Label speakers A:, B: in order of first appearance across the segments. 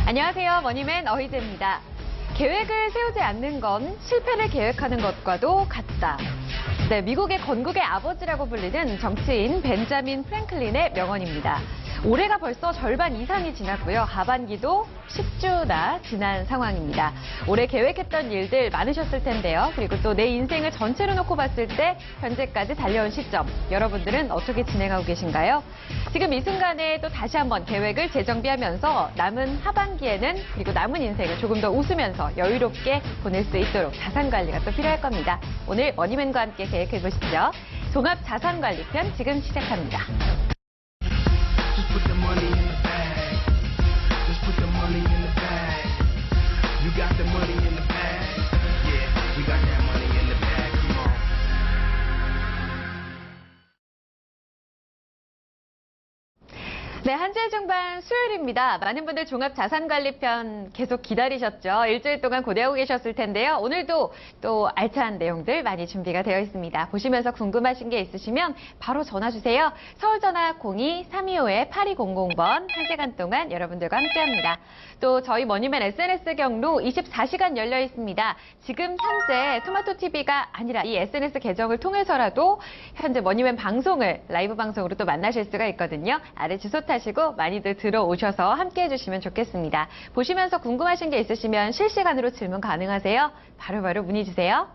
A: 안녕하세요. 머니맨 어희재입니다. 계획을 세우지 않는 건 실패를 계획하는 것과도 같다. 네, 미국의 건국의 아버지라고 불리는 정치인 벤자민 프랭클린의 명언입니다. 올해가 벌써 절반 이상이 지났고요. 하반기도 10주나 지난 상황입니다. 올해 계획했던 일들 많으셨을 텐데요. 그리고 또 내 인생을 전체로 놓고 봤을 때 현재까지 달려온 시점, 여러분들은 어떻게 진행하고 계신가요? 지금 이 순간에 또 다시 한번 계획을 재정비하면서 남은 하반기에는 그리고 남은 인생을 조금 더 웃으면서 여유롭게 보낼 수 있도록 자산 관리가 또 필요할 겁니다. 오늘 머니맨과 함께 계획해 보시죠. 종합 자산 관리 편 지금 시작합니다.
B: Just put the money in the bag. Just put the money in the bag. You got the money in the bag. Yeah, we got that money in the bag. Come on.
A: 네, 한 주의 중반 수요일입니다. 많은 분들 종합자산관리편 계속 기다리셨죠? 일주일 동안 고대하고 계셨을 텐데요. 오늘도 또 알찬 내용들 많이 준비가 되어 있습니다. 보시면서 궁금하신 게 있으시면 바로 전화 주세요. 서울전화 02-325-8200번 1시간 동안 여러분들과 함께합니다. 또 저희 머니맨 SNS 경로 24시간 열려 있습니다. 지금 현재 토마토TV가 아니라 이 SNS 계정을 통해서라도 현재 머니맨 방송을 라이브 방송으로 또 만나실 수가 있거든요. 아래 주소 타시고 많이들 들어오셔서 함께 해주시면 좋겠습니다. 보시면서 궁금하신 게 있으시면 실시간으로 질문 가능하세요. 바로바로 문의 주세요.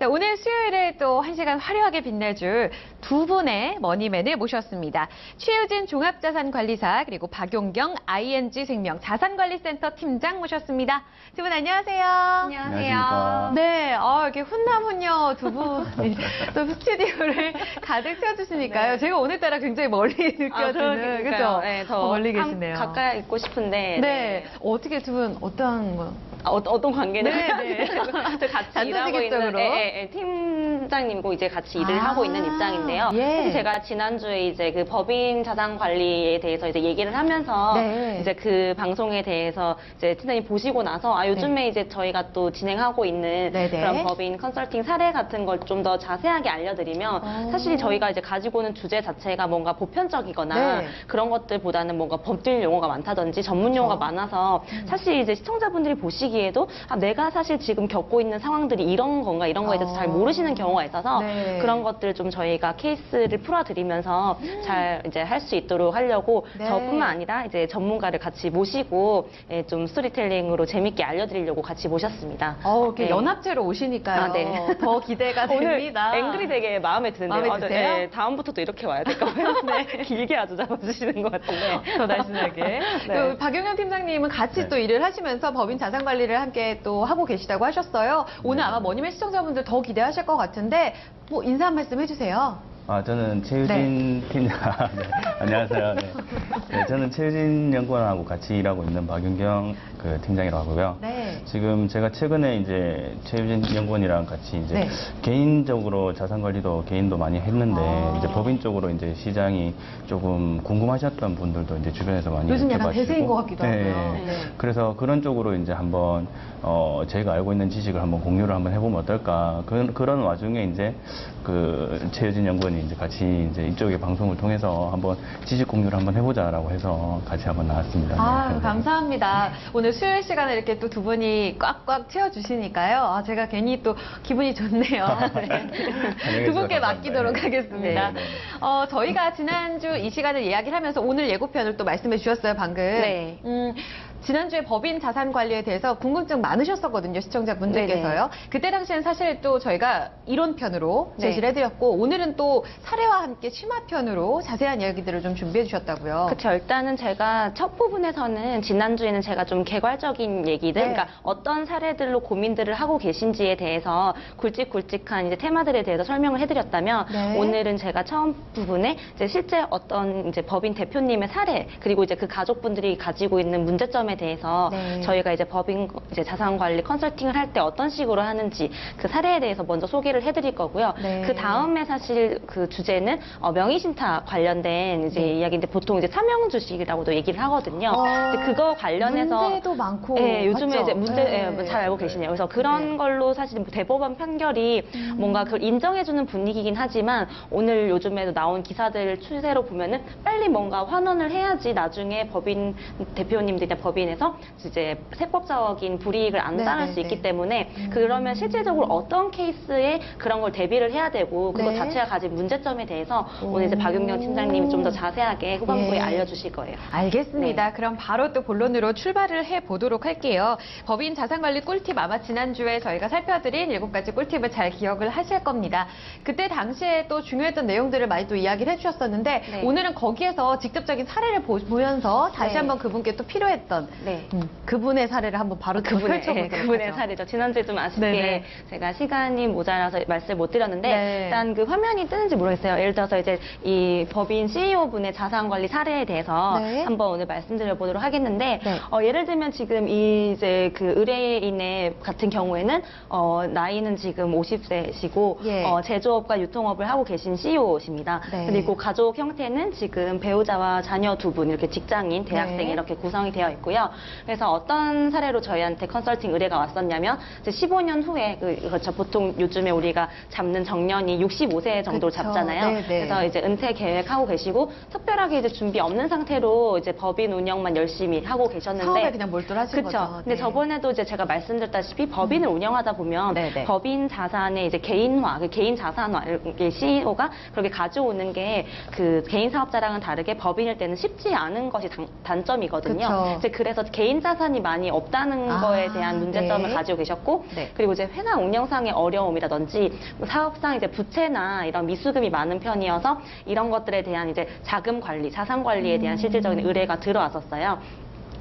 A: 네, 오늘 수요일에 또 1시간 화려하게 빛내줄 두 분의 머니맨을 모셨습니다. 최유진 종합자산관리사 그리고 박용경 ING생명 자산관리센터 팀장 모셨습니다. 두 분 안녕하세요.
C: 안녕하세요.
A: 네, 이렇게 훈남훈녀 두 분이 또 스튜디오를 가득 채워주시니까요.
D: 네.
A: 제가 오늘따라 굉장히 멀리 느껴지는, 그죠?
D: 네,
A: 더 멀리 계시네요.
D: 가까이 있고 싶은데.
A: 네, 어떻게 두 분 어떤 거?
D: 어떤 관계는?
A: 네.
D: 저 같이 일하고
A: 단도직입적으로.
D: 있는 팀장님과 이제 같이 일을 하고 있는 입장인데요.
A: 예.
D: 사실 제가 지난주에 이제 그 법인 자산 관리에 대해서 이제 얘기를 하면서
A: 네.
D: 이제 그 방송에 대해서 이제 팀장님 보시고 나서 요즘에 이제 저희가 또 진행하고 있는
A: 네네.
D: 그런 법인 컨설팅 사례 같은 걸 좀 더 자세하게 알려드리면 사실 저희가 이제 가지고 오는 주제 자체가 뭔가 보편적이거나
A: 네.
D: 그런 것들보다는 뭔가 법률 용어가 많다든지 전문 용어가 많아서 사실 이제 시청자분들이 보시기에도 내가 사실 지금 겪고 있는 상황들이 이런 건가 이런 거에 대해서 잘 모르시는 경우가 있어서
A: 네.
D: 그런 것들을 좀 저희가 케이스를 풀어드리면서 잘 이제 할 수 있도록 하려고
A: 네.
D: 저뿐만 아니라 이제 전문가를 같이 모시고 좀 스토리텔링으로 재밌게 알려드리려고 같이 모셨습니다.
A: 이렇게
D: 네.
A: 연합체로 오시니까요.
D: 아, 네.
A: 더 기대가
D: 오늘
A: 됩니다.
D: 앵글이 되게 마음에 드는데요.
A: 마음에 드세요?
D: 네, 다음부터도 이렇게 와야 될까 봐요. 네. 길게 아주 잡아주시는 것 같은데.
A: 더 날씬하게.
D: 네.
A: 그 박용현 팀장님은 같이
C: 네.
A: 또 일을 하시면서 법인 자산 관리를 함께 또 하고 계시다고 하셨어요. 오늘
C: 네.
A: 아마 머니맨 시청자분들 더 기대하실 것 같은데 뭐 인사 한 말씀 해주세요.
C: 저는 최유진 팀장. 네, 안녕하세요. 네. 네, 저는 최유진 연구원하고 같이 일하고 있는 박윤경 그 팀장이라고 하고요.
A: 네.
C: 지금 제가 최근에 이제 최유진 연구원이랑 같이 이제
A: 네.
C: 개인적으로 자산 관리도 개인도 많이 했는데 이제 법인 쪽으로 이제 시장이 조금 궁금하셨던 분들도 이제 주변에서 많이
A: 요즘 약간
C: 여쭤봐주시고.
A: 대세인 것 같기도
C: 네.
A: 하고요. 네.
C: 그래서 그런 쪽으로 이제 한번 제가 알고 있는 지식을 한번 공유를 한번 해보면 어떨까. 그런 와중에 이제 그 최유진 연구원이 이제 같이 이제 이쪽의 방송을 통해서 한번 지식 공유를 한번 해보자라고 해서 같이 한번 나왔습니다. 네.
A: 감사합니다. 오늘 수요일 시간에 이렇게 또 두 분이 꽉꽉 채워주시니까요. 제가 괜히 또 기분이 좋네요. 네. 두 분께 맡기도록
C: 네.
A: 하겠습니다.
C: 네, 네.
A: 저희가 지난주 이 시간을 이야기를 하면서 오늘 예고편을 또 말씀해 주셨어요, 방금.
D: 네.
A: 지난주에 법인 자산 관리에 대해서 궁금증 많으셨었거든요, 시청자분들께서요. 그때 당시엔 사실 또 저희가 이론편으로
D: 네.
A: 제시를 해드렸고, 오늘은 또 사례와 함께 심화편으로 자세한 이야기들을 좀 준비해 주셨다고요.
D: 그렇죠. 일단은 제가 첫 부분에서는 지난주에는 제가 좀 개괄적인 얘기들,
A: 네.
D: 그러니까 어떤 사례들로 고민들을 하고 계신지에 대해서 굵직굵직한 이제 테마들에 대해서 설명을 해드렸다면
A: 네.
D: 오늘은 제가 처음 부분에 이제 실제 어떤 이제 법인 대표님의 사례 그리고 이제 그 가족분들이 가지고 있는 문제점에 대해서
A: 네.
D: 저희가 이제 법인 이제 자산관리 컨설팅을 할 때 어떤 식으로 하는지 그 사례에 대해서 먼저 소개를 해드릴 거고요.
A: 네.
D: 그 다음에 사실 그 주제는 명의신탁 관련된 이제
A: 네.
D: 이야기인데 보통 이제 사명주식이라고도 얘기를 하거든요. 근데 그거 관련해서
A: 문제도 많고.
D: 네, 요즘에
A: 맞죠?
D: 이제 문제
A: 네.
D: 잘 알고 계시네요. 그래서 그런
A: 네.
D: 걸로 사실 대법원 판결이 뭔가 그걸 인정해주는 분위기긴 하지만 오늘 요즘에도 나온 기사들 추세로 보면은 빨리 뭔가 환원을 해야지 나중에 법인 대표님들이나 법인 인해서 이제 세법적인 불이익을 안
A: 네,
D: 당할
A: 네,
D: 수 있기
A: 네.
D: 때문에 그러면 실질적으로 어떤 케이스에 그런 걸 대비를 해야 되고 그것
A: 네.
D: 자체가 가진 문제점에 대해서
A: 오.
D: 오늘 이제 박윤경 팀장님이 좀 더 자세하게 후반부에
A: 예.
D: 알려주실 거예요.
A: 알겠습니다.
D: 네.
A: 그럼 바로 또 본론으로 출발을 해보도록 할게요. 법인 자산관리 꿀팁 아마 지난주에 저희가 살펴드린 7가지 꿀팁을 잘 기억을 하실 겁니다. 그때 당시에 또 중요했던 내용들을 많이 또 이야기를 해주셨었는데
D: 네.
A: 오늘은 거기에서 직접적인 사례를 보면서 다시
D: 네.
A: 한번 그분께 또 필요했던
D: 네.
A: 그분의 사례를 한번 바로 또 펼쳐보도록
D: 그분의
A: 하죠.
D: 사례죠. 지난주에 좀 아쉽게
A: 네네.
D: 제가 시간이 모자라서 말씀을 못 드렸는데
A: 네.
D: 일단 그 화면이 뜨는지 모르겠어요. 예를 들어서 이제 이 법인 CEO 분의 자산관리 사례에 대해서
A: 네.
D: 한번 오늘 말씀드려 보도록 하겠는데
A: 네.
D: 예를 들면 지금 이제 그 의뢰인의 같은 경우에는 나이는 지금 50세시고
A: 예.
D: 제조업과 유통업을 하고 계신 CEO십니다.
A: 네.
D: 그리고 가족 형태는 지금 배우자와 자녀 두 분 이렇게 직장인, 대학생
A: 네.
D: 이렇게 구성이 되어 있고요. 그래서 어떤 사례로 저희한테 컨설팅 의뢰가 왔었냐면 이제 15년 후에 그렇죠. 보통 요즘에 우리가 잡는 정년이 65세 정도로
A: 그쵸.
D: 잡잖아요.
A: 네, 네.
D: 그래서 이제 은퇴 계획하고 계시고 특별하게 이제 준비 없는 상태로 이제 법인 운영만 열심히 하고 계셨는데
A: 사업에 그냥 몰두하신
D: 그쵸.
A: 거죠.
D: 근데
A: 네.
D: 저번에도 이제 제가 말씀드렸다시피 법인을 운영하다 보면
A: 네, 네.
D: 법인 자산의 이제 개인화, 그 개인 자산화, CEO가 그렇게 가져오는 게 그 개인 사업자랑은 다르게 법인일 때는 쉽지 않은 것이 단점이거든요.
A: 그쵸.
D: 이제 그래서 개인 자산이 많이 없다는
A: 아,
D: 거에 대한 문제점을
A: 네.
D: 가지고 계셨고,
A: 네.
D: 그리고 이제 회사 운영상의 어려움이라든지 사업상 이제 부채나 이런 미수금이 많은 편이어서 이런 것들에 대한 이제 자금 관리, 자산 관리에 대한 실질적인 의뢰가 들어왔었어요.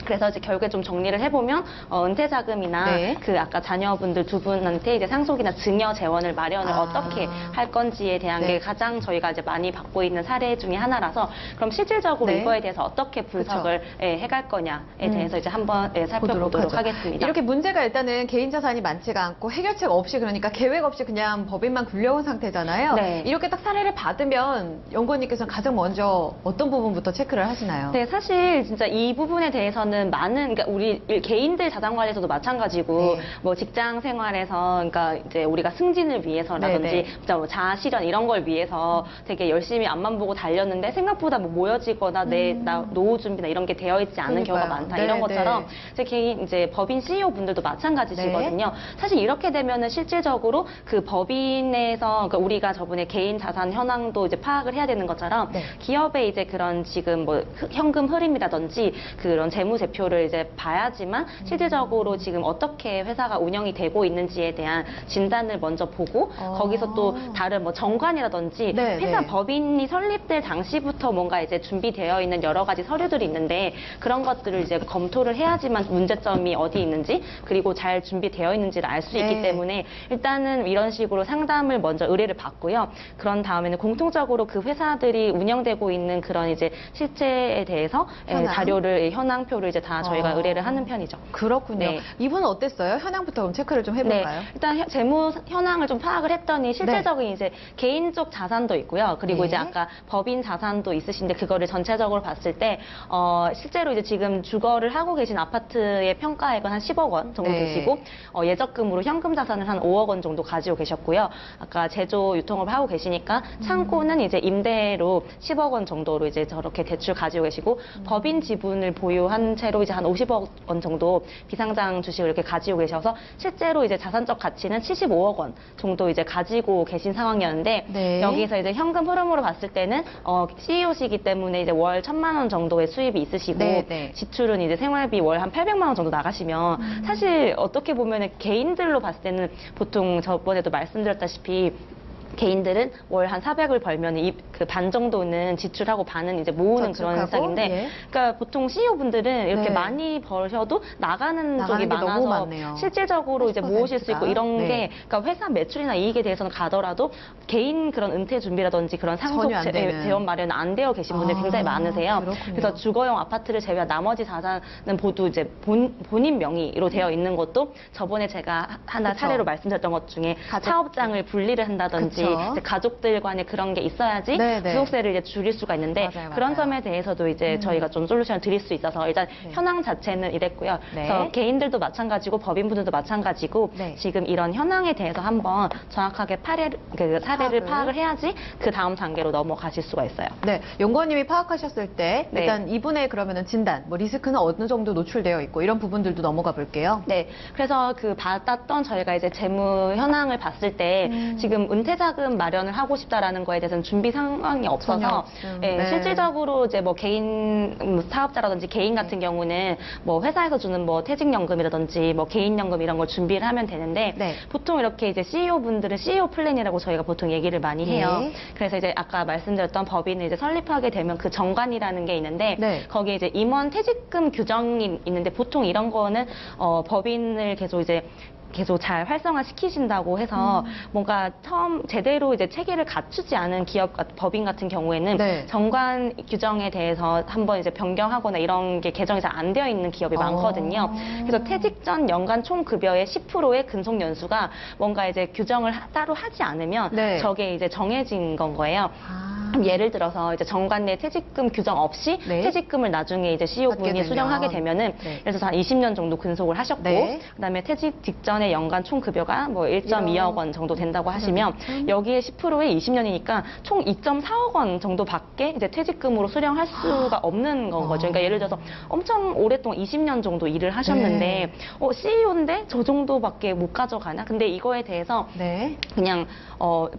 D: 그래서 이제 결국에 좀 정리를 해보면 은퇴 자금이나
A: 네.
D: 그 아까 자녀분들 두 분한테 이제 상속이나 증여 재원을 마련을
A: 아.
D: 어떻게 할 건지에 대한
A: 네.
D: 게 가장 저희가 이제 많이 받고 있는 사례 중에 하나라서 그럼 실질적으로
A: 네.
D: 이거에 대해서 어떻게 분석을 해갈 거냐에 대해서 이제 한번 살펴보도록
A: 하죠.
D: 하겠습니다.
A: 이렇게 문제가 일단은 개인 자산이 많지가 않고 해결책 없이 그러니까 계획 없이 그냥 법인만 굴려온 상태잖아요.
D: 네.
A: 이렇게 딱 사례를 받으면 연구원님께서는 가장 먼저 어떤 부분부터 체크를 하시나요?
D: 네, 사실 진짜 이 부분에 대해서는 많은, 그러니까 우리 개인들 자산 관리에서도 마찬가지고,
A: 네.
D: 뭐 직장 생활에서, 그러니까 이제 우리가 승진을 위해서라든지,
A: 네, 네.
D: 진짜 뭐 자아실현 이런 걸 위해서 되게 열심히 앞만 보고 달렸는데 생각보다 뭐 모여지거나 나 노후 준비나 이런 게 되어 있지 않은
A: 그러니까요.
D: 경우가 많다.
A: 네,
D: 이런 것처럼
A: 네.
D: 이제 법인 CEO 분들도 마찬가지시거든요. 사실 이렇게 되면은 실질적으로 그 법인에서, 그러니까 우리가 저번에 개인 자산 현황도 이제 파악을 해야 되는 것처럼
A: 네.
D: 기업의 이제 그런 지금 뭐 현금 흐름이라든지 그런 재무제표를 이제 봐야지만 실질적으로 지금 어떻게 회사가 운영이 되고 있는지에 대한 진단을 먼저 보고 거기서 또 다른 뭐 정관이라든지
A: 네,
D: 회사
A: 네.
D: 법인이 설립될 당시부터 뭔가 이제 준비되어 있는 여러 가지 서류들이 있는데 그런 것들을 이제 검토를 해야지만 문제점이 어디 있는지 그리고 잘 준비되어 있는지를 알 수 있기
A: 네.
D: 때문에 일단은 이런 식으로 상담을 먼저 의뢰를 받고요. 그런 다음에는 공통적으로 그 회사들이 운영되고 있는 그런 이제 실체에 대해서
A: 현황?
D: 자료를 현황표를 이제 다 저희가 의뢰를 하는 편이죠.
A: 그렇군요.
D: 네.
A: 이분은 어땠어요? 현황부터 그럼 체크를 좀 해볼까요?
D: 일단 재무 현황을 좀 파악을 했더니 실질적인 이제 개인적 자산도 있고요. 그리고
A: 네.
D: 이제 아까 법인 자산도 있으신데 그거를 전체적으로 봤을 때 실제로 이제 지금 주거를 하고 계신 아파트의 평가액은 한 10억 원 정도
A: 네.
D: 되시고 예적금으로 현금 자산을 한 5억 원 정도 가지고 계셨고요. 아까 제조 유통업을 하고 계시니까 창고는 이제 임대로 10억 원 정도로 이제 저렇게 대출 가지고 계시고 법인 지분을 보유한 채로 이제 한 50억 원 정도 비상장 주식을 이렇게 가지고 계셔서 실제로 이제 자산적 가치는 75억 원 정도 이제 가지고 계신 상황이었는데
A: 네.
D: 여기서 이제 현금 흐름으로 봤을 때는 CEO시기 때문에 이제 월 1,000만 원 정도의 수입이 있으시고
A: 네, 네.
D: 지출은 이제 생활비 월 한 800만 원 정도 나가시면 사실 어떻게 보면은 개인들로 봤을 때는 보통 저번에도 말씀드렸다시피 개인들은 월 한 400을 벌면 그 반 정도는 지출하고 반은 이제 모으는 그런
A: 저축하고,
D: 세상인데,
A: 예.
D: 그러니까 보통 CEO 분들은 이렇게
A: 네.
D: 많이 버셔도 나가는
A: 나가는
D: 쪽이
A: 게 너무
D: 많아서
A: 많네요.
D: 실질적으로 이제 모으실 수 있고
A: 80%가.
D: 이런
A: 네.
D: 게, 그러니까 회사 매출이나 이익에 대해서는 가더라도 개인 그런 은퇴 준비라든지 그런 상속
A: 전혀 안 되는.
D: 재원 마련은 안 되어 계신 분들이
A: 아,
D: 굉장히 많으세요.
A: 그렇군요.
D: 그래서 주거용 아파트를 제외한 나머지 자산은 모두 이제 본인 명의로 되어 있는 것도 저번에 제가 하나
A: 그쵸.
D: 사례로 말씀드렸던 것 중에
A: 가족-
D: 사업장을 분리를 한다든지 주택이라든지
A: 그쵸.
D: 이제 가족들 간에 그런 게 있어야지
A: 네네.
D: 부속세를 이제 줄일 수가 있는데
A: 맞아요,
D: 그런
A: 맞아요.
D: 점에 대해서도 이제 저희가 좀 솔루션을 드릴 수 있어서 일단
A: 네.
D: 현황 자체는 이랬고요.
A: 네.
D: 그래서 개인들도 마찬가지고 법인분들도 마찬가지고
A: 네.
D: 지금 이런 현황에 대해서 한번 정확하게 그 사례를 파악을 해야지 그 다음 단계로 넘어가실 수가 있어요.
A: 네, 연구원님이 파악하셨을 때
D: 네.
A: 일단 이분의 그러면은 진단, 뭐 리스크는 어느 정도 노출되어 있고 이런 부분들도 넘어가 볼게요.
D: 네, 그래서 그 받았던 저희가 이제 재무 현황을 봤을 때 지금 은퇴자금 마련을 하고 싶다라는 거에 대해서는 준비 상황이
A: 전혀
D: 없어서
A: 없음.
D: 예,
A: 네.
D: 실질적으로 이제 뭐 개인 사업자라든지 개인 같은 경우는 뭐 회사에서 주는 뭐 퇴직연금이라든지 뭐 개인연금 이런 걸 준비를 하면 되는데
A: 네.
D: 보통 이렇게 이제 CEO 분들은 CEO 플랜이라고 저희가 보통 얘기를 많이 해요.
A: 네.
D: 그래서 이제 아까 말씀드렸던 법인을 이제 설립하게 되면 그 정관이라는 게 있는데
A: 네.
D: 거기에 이제 임원 퇴직금 규정이 있는데 보통 이런 거는 법인을 계속 잘 활성화시키신다고 해서 뭔가 처음 제대로 이제 체계를 갖추지 않은 기업, 법인 같은 경우에는
A: 네.
D: 정관 규정에 대해서 한번 이제 변경하거나 이런 게 개정이 잘 안 되어 있는 기업이 많거든요. 그래서 퇴직 전 연간 총 급여의 10%의 근속 연수가 뭔가 이제 규정을 따로 하지 않으면
A: 네.
D: 저게 이제 정해진 건 거예요.
A: 아,
D: 예를 들어서 이제 정관 내 퇴직금 규정 없이
A: 네.
D: 퇴직금을 나중에 이제 CEO
A: 받게
D: 분이
A: 되면.
D: 수령하게 되면은
A: 네.
D: 예를 들어서 한 20년 정도 근속을 하셨고
A: 네.
D: 그다음에 퇴직 직전에 연간 총 급여가 뭐 1.2억 원 정도 된다고 하시면 여기에 10%에 20년이니까 총 2.4억 원 정도밖에 이제 퇴직금으로 수령할 수가 없는 건 거죠. 그러니까 예를 들어서 엄청 오랫동안 20년 정도 일을 하셨는데 CEO인데 저 정도밖에 못 가져가나? 근데 이거에 대해서
A: 네.
D: 그냥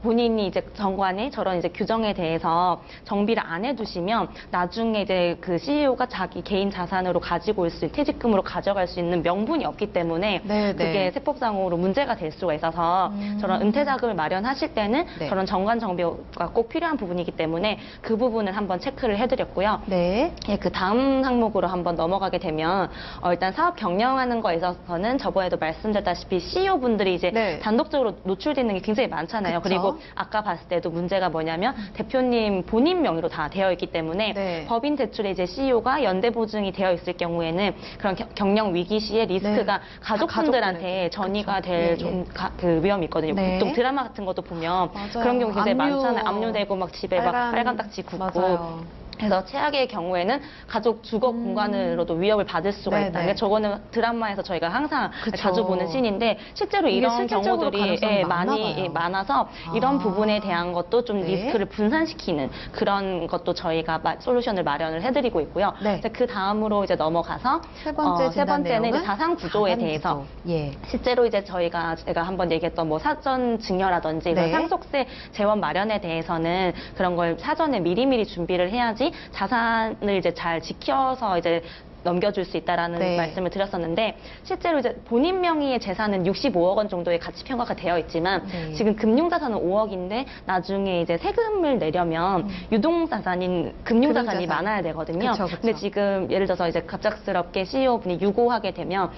D: 본인이 이제 정관에 저런 이제 규정에 대해서 정비를 안 해두시면 나중에 이제 그 CEO가 자기 개인 자산으로 가지고 올 수 있는 퇴직금으로 가져갈 수 있는 명분이 없기 때문에
A: 네,
D: 그게
A: 네.
D: 세법상으로 문제가 될 수가 있어서 저런 은퇴 자금을 마련하실 때는
A: 네.
D: 저런 정관 정비가 꼭 필요한 부분이기 때문에 그 부분을 한번 체크를 해드렸고요.
A: 네.
D: 예, 그 다음 항목으로 한번 넘어가게 되면 일단 사업 경영하는 거에 있어서는 저번에도 말씀드렸다시피 CEO 분들이 이제
A: 네.
D: 단독적으로 노출되는 게 굉장히 많잖아요.
A: 그쵸.
D: 그리고 아까 봤을 때도 문제가 뭐냐면 대표님 본인 명의로 다 되어 있기 때문에
A: 네.
D: 법인 대출에 이제 CEO가 연대 보증이 되어 있을 경우에는 그런 경영 위기 시에 리스크가
A: 네.
D: 가족분들한테
A: 가족분에게.
D: 전이가
A: 그쵸.
D: 될
A: 예,
D: 좀 그 위험이 있거든요.
A: 네.
D: 보통 드라마 같은 것도 보면
A: 맞아요.
D: 그런 경우 굉장히
A: 압류.
D: 많잖아요. 압류되고 막 집에 막 빨간 딱지 굽고
A: 맞아요.
D: 그래서 최악의 경우에는 가족 주거 공간으로도 위협을 받을 수가
A: 네네.
D: 있다. 그러니까 저거는 드라마에서 저희가 항상
A: 그쵸.
D: 자주 보는 씬인데 실제로
A: 이게
D: 이런
A: 실질적으로
D: 경우들이
A: 가능성이 많나 봐요.
D: 많아서 이런
A: 아.
D: 부분에 대한 것도 좀
A: 네.
D: 리스크를 분산시키는 그런 것도 저희가 솔루션을 마련을 해드리고 있고요.
A: 네.
D: 이제 그 다음으로 이제 넘어가서
A: 세 번째
D: 세 번째는 이제 자산 구조에
A: 자산
D: 대해서
A: 구조. 예.
D: 실제로 이제 제가 한번 얘기했던 뭐 사전 증여라든지 이런
A: 네.
D: 상속세 재원 마련에 대해서는 그런 걸 사전에 미리미리 준비를 해야지 자산을 이제 잘 지켜서 이제 넘겨줄 수 있다라는
A: 네.
D: 말씀을 드렸었는데 실제로 이제 본인 명의의 재산은 65억 원 정도의 가치 평가가 되어 있지만
A: 네.
D: 지금 금융자산은 5억인데 나중에 이제 세금을 내려면 유동자산인 금융자산이
A: 금융자산.
D: 많아야 되거든요.
A: 그쵸, 그쵸.
D: 근데 지금 예를 들어서 이제 갑작스럽게 CEO 분이 유고하게 되면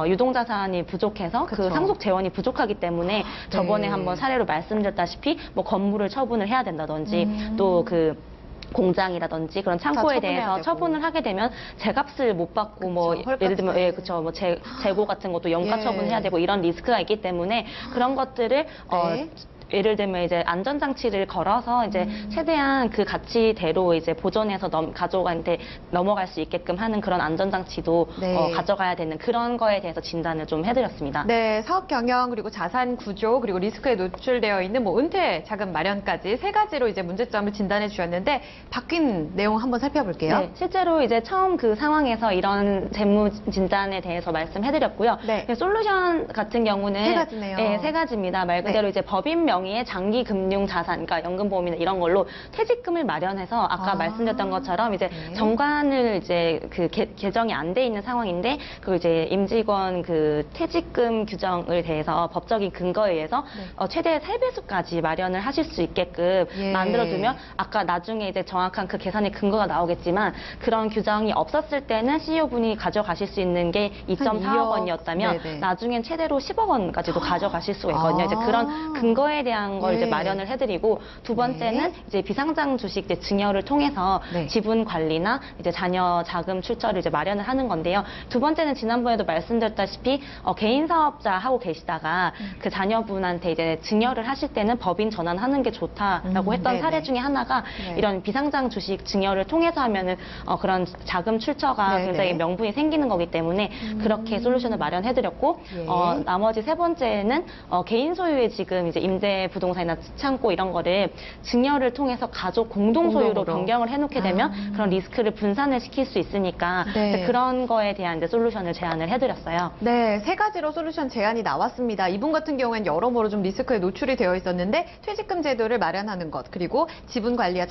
D: 유동자산이 부족해서 그
A: 그쵸.
D: 상속 재원이 부족하기 때문에 저번에
A: 네.
D: 한번 사례로 말씀드렸다시피 뭐 건물을 처분을 해야 된다든지 또 그 공장이라든지 그런 창고에
A: 처분해야
D: 대해서
A: 되고.
D: 처분을 하게 되면 재값을 못 받고 뭐
A: 헐값을.
D: 예를 들면 그쵸 뭐 재고 같은 것도 연가
A: 예.
D: 처분해야 되고 이런 리스크가 있기 때문에 그런 것들을
A: 네.
D: 예를 들면 이제 안전장치를 걸어서 이제 최대한 그 가치대로 이제 보존해서 가족한테 넘어갈 수 있게끔 하는 그런 안전장치도
A: 네.
D: 가져가야 되는 그런 거에 대해서 진단을 좀 해드렸습니다.
A: 네, 사업 경영 그리고 자산 구조 그리고 리스크에 노출되어 있는 뭐 은퇴 자금 마련까지 세 가지로 이제 문제점을 진단해 주셨는데 바뀐 내용 한번 살펴볼게요.
D: 네, 실제로 이제 처음 그 상황에서 이런 재무 진단에 대해서 말씀해드렸고요.
A: 네.
D: 솔루션 같은 경우는
A: 세 가지네요.
D: 네, 세 가지입니다. 말 그대로 이제 법인 명의의 장기 금융 자산, 그러니까 연금보험이나 이런 걸로 퇴직금을 마련해서 아까
A: 아.
D: 말씀드렸던 것처럼 이제
A: 네.
D: 정관을 이제 그 개정이 안 돼 있는 상황인데 그 이제 임직원 그 퇴직금 규정을 대해서 법적인 근거에 의해서 최대 3배수까지 마련을 하실 수 있게끔
A: 예.
D: 만들어두면 아까 나중에 이제 정확한 그 계산의 근거가 나오겠지만 그런 규정이 없었을 때는 CEO분이 가져가실 수 있는 게 2.4억
A: 2억.
D: 원이었다면
A: 네네.
D: 나중엔 최대로 10억 원까지도 가져가실 수가 있거든요. 이제 그런 근거에 대한 걸
A: 예.
D: 이제 마련을 해드리고 두 번째는
A: 네.
D: 이제 비상장 주식 이제 증여를 통해서
A: 네.
D: 지분 관리나 이제 자녀 자금 출처를 이제 마련을 하는 건데요. 두 번째는 지난번에도 말씀드렸다시피 개인 사업자 하고 계시다가 그 자녀분한테 이제 증여를 하실 때는 법인 전환하는 게 좋다라고 했던
A: 네네.
D: 사례 중에 하나가
A: 네.
D: 이런 비상장 주식 증여를 통해서 하면은 그런 자금 출처가
A: 네네.
D: 굉장히 명분이 생기는 거기 때문에 그렇게 솔루션을 마련해드렸고
A: 예.
D: 나머지 세 번째는 개인 소유의 지금 이제 임대 부동산이나 창고 이런 거를 증여를 통해서 가족 공동 소유로
A: 공동으로.
D: 변경을 해놓게 되면 그런 리스크를 분산을 시킬 수 있으니까
A: 네.
D: 이제 그런 거에 대한 이제 솔루션을 제안을 해드렸어요.
A: 네, 세 가지로 솔루션 제안이 나왔습니다. 이분 같은 경우에는 여러모로 좀 리스크에 노출이 되어 있었는데 퇴직금 제도를 마련하는 것, 그리고 지분 관리와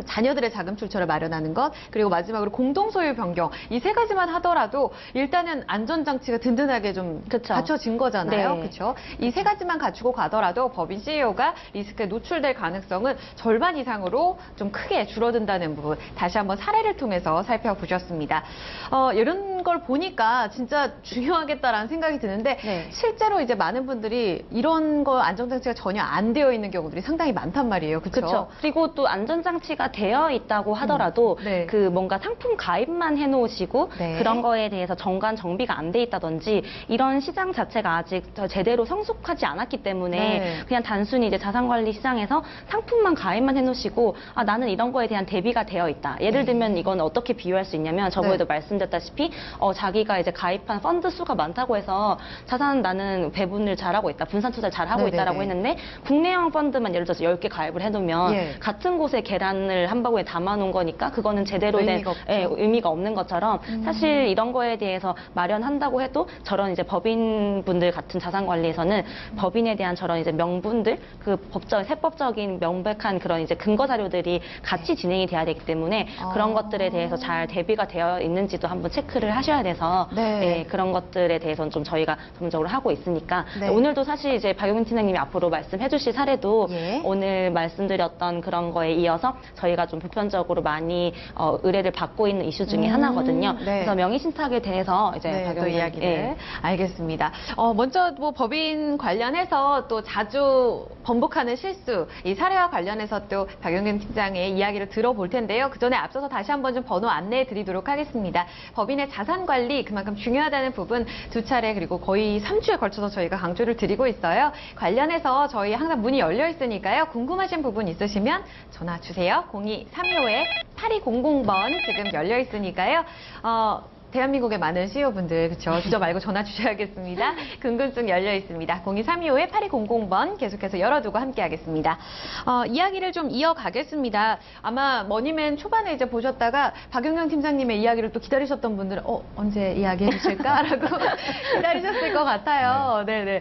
A: 자녀들의 자금 출처를 마련하는 것, 그리고 마지막으로 공동 소유 변경. 이 세 가지만 하더라도 일단은 안전장치가 든든하게 좀
D: 그쵸.
A: 갖춰진 거잖아요.
D: 네.
A: 그렇죠? 이 세 가지만 갖추고 가더라도 법인 CEO가 리스크에 노출될 가능성은 절반 이상으로 좀 크게 줄어든다는 부분 다시 한번 사례를 통해서 살펴보셨습니다. 이런 걸 보니까 진짜 중요하겠다라는 생각이 드는데
D: 네.
A: 실제로 이제 많은 분들이 이런 거 안전장치가 전혀 안 되어 있는 경우들이 상당히 많단 말이에요. 그렇죠?
D: 그렇죠. 그리고 또 안전장치가 되어 있다고 하더라도
A: 네.
D: 그 뭔가 상품 가입만 해놓으시고
A: 네.
D: 그런 거에 대해서 정관 정비가 안 돼 있다든지 이런 시장 자체가 아직 제대로 성숙하지 않았기 때문에
A: 네.
D: 그냥 단순히 이제 자산관리 시장에서 상품만 가입만 해놓으시고 나는 이런 거에 대한 대비가 되어 있다. 예를 들면 이건 어떻게 비유할 수 있냐면 저번에도
A: 네.
D: 말씀드렸다시피 자기가 이제 가입한 펀드 수가 많다고 해서 자산 나는 배분을 잘하고 있다. 분산 투자를 잘하고
A: 네네네.
D: 있다라고 했는데 국내형 펀드만 예를 들어서 10개 가입을 해놓으면
A: 예.
D: 같은 곳에 계란을 한 바구니에 담아놓은 거니까 그거는 제대로 된
A: 의미가 없죠.
D: 의미가 없는 것처럼 사실 이런 거에 대해서 마련한다고 해도 저런 이제 법인분들 같은 자산관리에서는 법인에 대한 저런 이제 명분들 그 세법적인 명백한 그런 이제 근거 자료들이 같이 진행이 돼야 되기 때문에 그런 것들에 대해서 잘 대비가 되어 있는지도 한번 체크를 하셔야 돼서
A: 네.
D: 그런 것들에 대해서는 좀 저희가 전문적으로 하고 있으니까
A: 네.
D: 오늘도 사실 이제 박용민 팀장님이 앞으로 말씀해 주실 사례도
A: 예.
D: 오늘 말씀드렸던 그런 거에 이어서 저희가 좀 보편적으로 많이 의뢰를 받고 있는 이슈 중에 하나거든요.
A: 네.
D: 그래서 명의신탁에 대해서 이제
A: 네, 또
D: 박용민
A: 이야기를
D: 예.
A: 알겠습니다. 먼저 뭐 법인 관련해서 또 자주 번복하는 실수 이 사례와 관련해서 또 박용균 팀장의 이야기를 들어볼 텐데요. 그 전에 앞서서 다시 한번 좀 번호 안내해 드리도록 하겠습니다. 법인의 자산 관리 그만큼 중요하다는 부분 두 차례 그리고 거의 3주에 걸쳐서 저희가 강조를 드리고 있어요. 관련해서 저희 항상 문이 열려 있으니까요. 궁금하신 부분 있으시면 전화 주세요. 02-3200번 지금 열려 있으니까요. 대한민국의 많은 CEO분들, 그쵸? 주저 말고 전화 주셔야겠습니다. 궁금증 열려 있습니다. 02-3200번 계속해서 열어두고 함께 하겠습니다. 이야기를 좀 이어가겠습니다. 아마 머니맨 초반에 이제 보셨다가 박용경 팀장님의 이야기를 또 기다리셨던 분들은, 언제 이야기해 주실까라고 기다리셨을 것 같아요. 네네.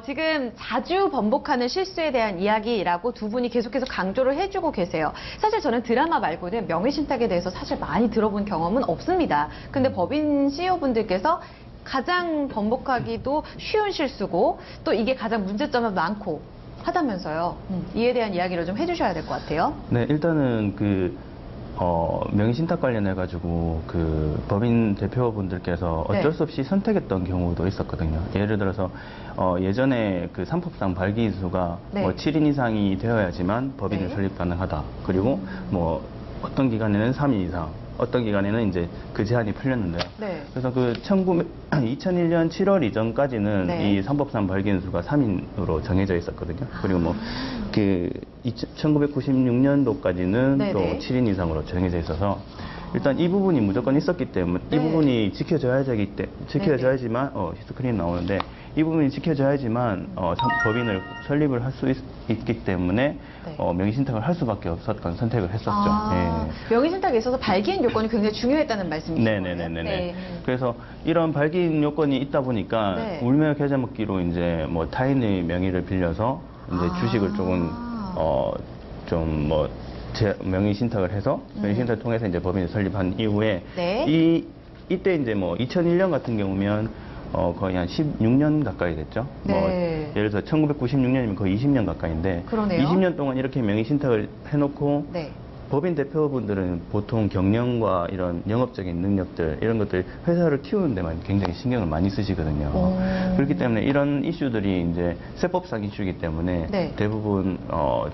A: 지금 자주 번복하는 실수에 대한 이야기라고 두 분이 계속해서 강조를 해주고 계세요. 사실 저는 드라마 말고는 명의신탁에 대해서 사실 많이 들어본 경험은 없습니다. 근데 법인 CEO분들께서 가장 번복하기도 쉬운 실수고 또 이게 가장 문제점이 많고 하다면서요. 이에 대한 이야기를 좀 해주셔야 될 것 같아요.
C: 네, 일단은 명의신탁 관련해가지고 법인 대표분들께서
A: 네.
C: 어쩔 수 없이 선택했던 경우도 있었거든요. 예를 들어서 예전에 삼법상 발기인수가
A: 네.
C: 7인 이상이 되어야지만 법인을
A: 네.
C: 설립 가능하다. 그리고 어떤 기간에는 3인 이상, 어떤 기간에는 이제 그 제한이 풀렸는데요.
A: 네.
C: 그래서 2001년 7월 이전까지는
A: 네.
C: 이 삼법상 발기인수가 3인으로 정해져 있었거든요. 그리고 1996년도까지는
A: 네네.
C: 또 7인 이상으로 정해져 있어서 일단 이 부분이 무조건 있었기 때문에
A: 네.
C: 이 부분이 지켜져야지만 스크린 나오는데 이 부분이 지켜져야지만 법인을 설립을 할 수 있기 때문에
A: 네.
C: 명의신탁을 할 수밖에 없었던 선택을 했었죠. 예.
A: 명의신탁에 있어서 발기인 요건이 굉장히 중요했다는 말씀이시죠?
C: 네네네네.
A: 네.
C: 그래서 이런 발기인 요건이 있다 보니까
A: 네.
C: 울며 겨자 먹기로 이제 타인의 명의를 빌려서 이제 주식을 조금 명의 신탁을 해서 명의 신탁을 통해서 이제 법인을 설립한 이후에
A: 네.
C: 이때 이제 2001년 같은 경우면 거의 한 16년 가까이 됐죠.
A: 네.
C: 예를 들어서 1996년이면 거의 20년 가까이인데
A: 그러네요.
C: 20년 동안 이렇게 명의 신탁을 해놓고
A: 네.
C: 법인 대표분들은 보통 경영과 이런 영업적인 능력들 이런 것들 회사를 키우는 데만 굉장히 신경을 많이 쓰시거든요. 그렇기 때문에 이런 이슈들이 이제 세법상 이슈이기 때문에
A: 네.
C: 대부분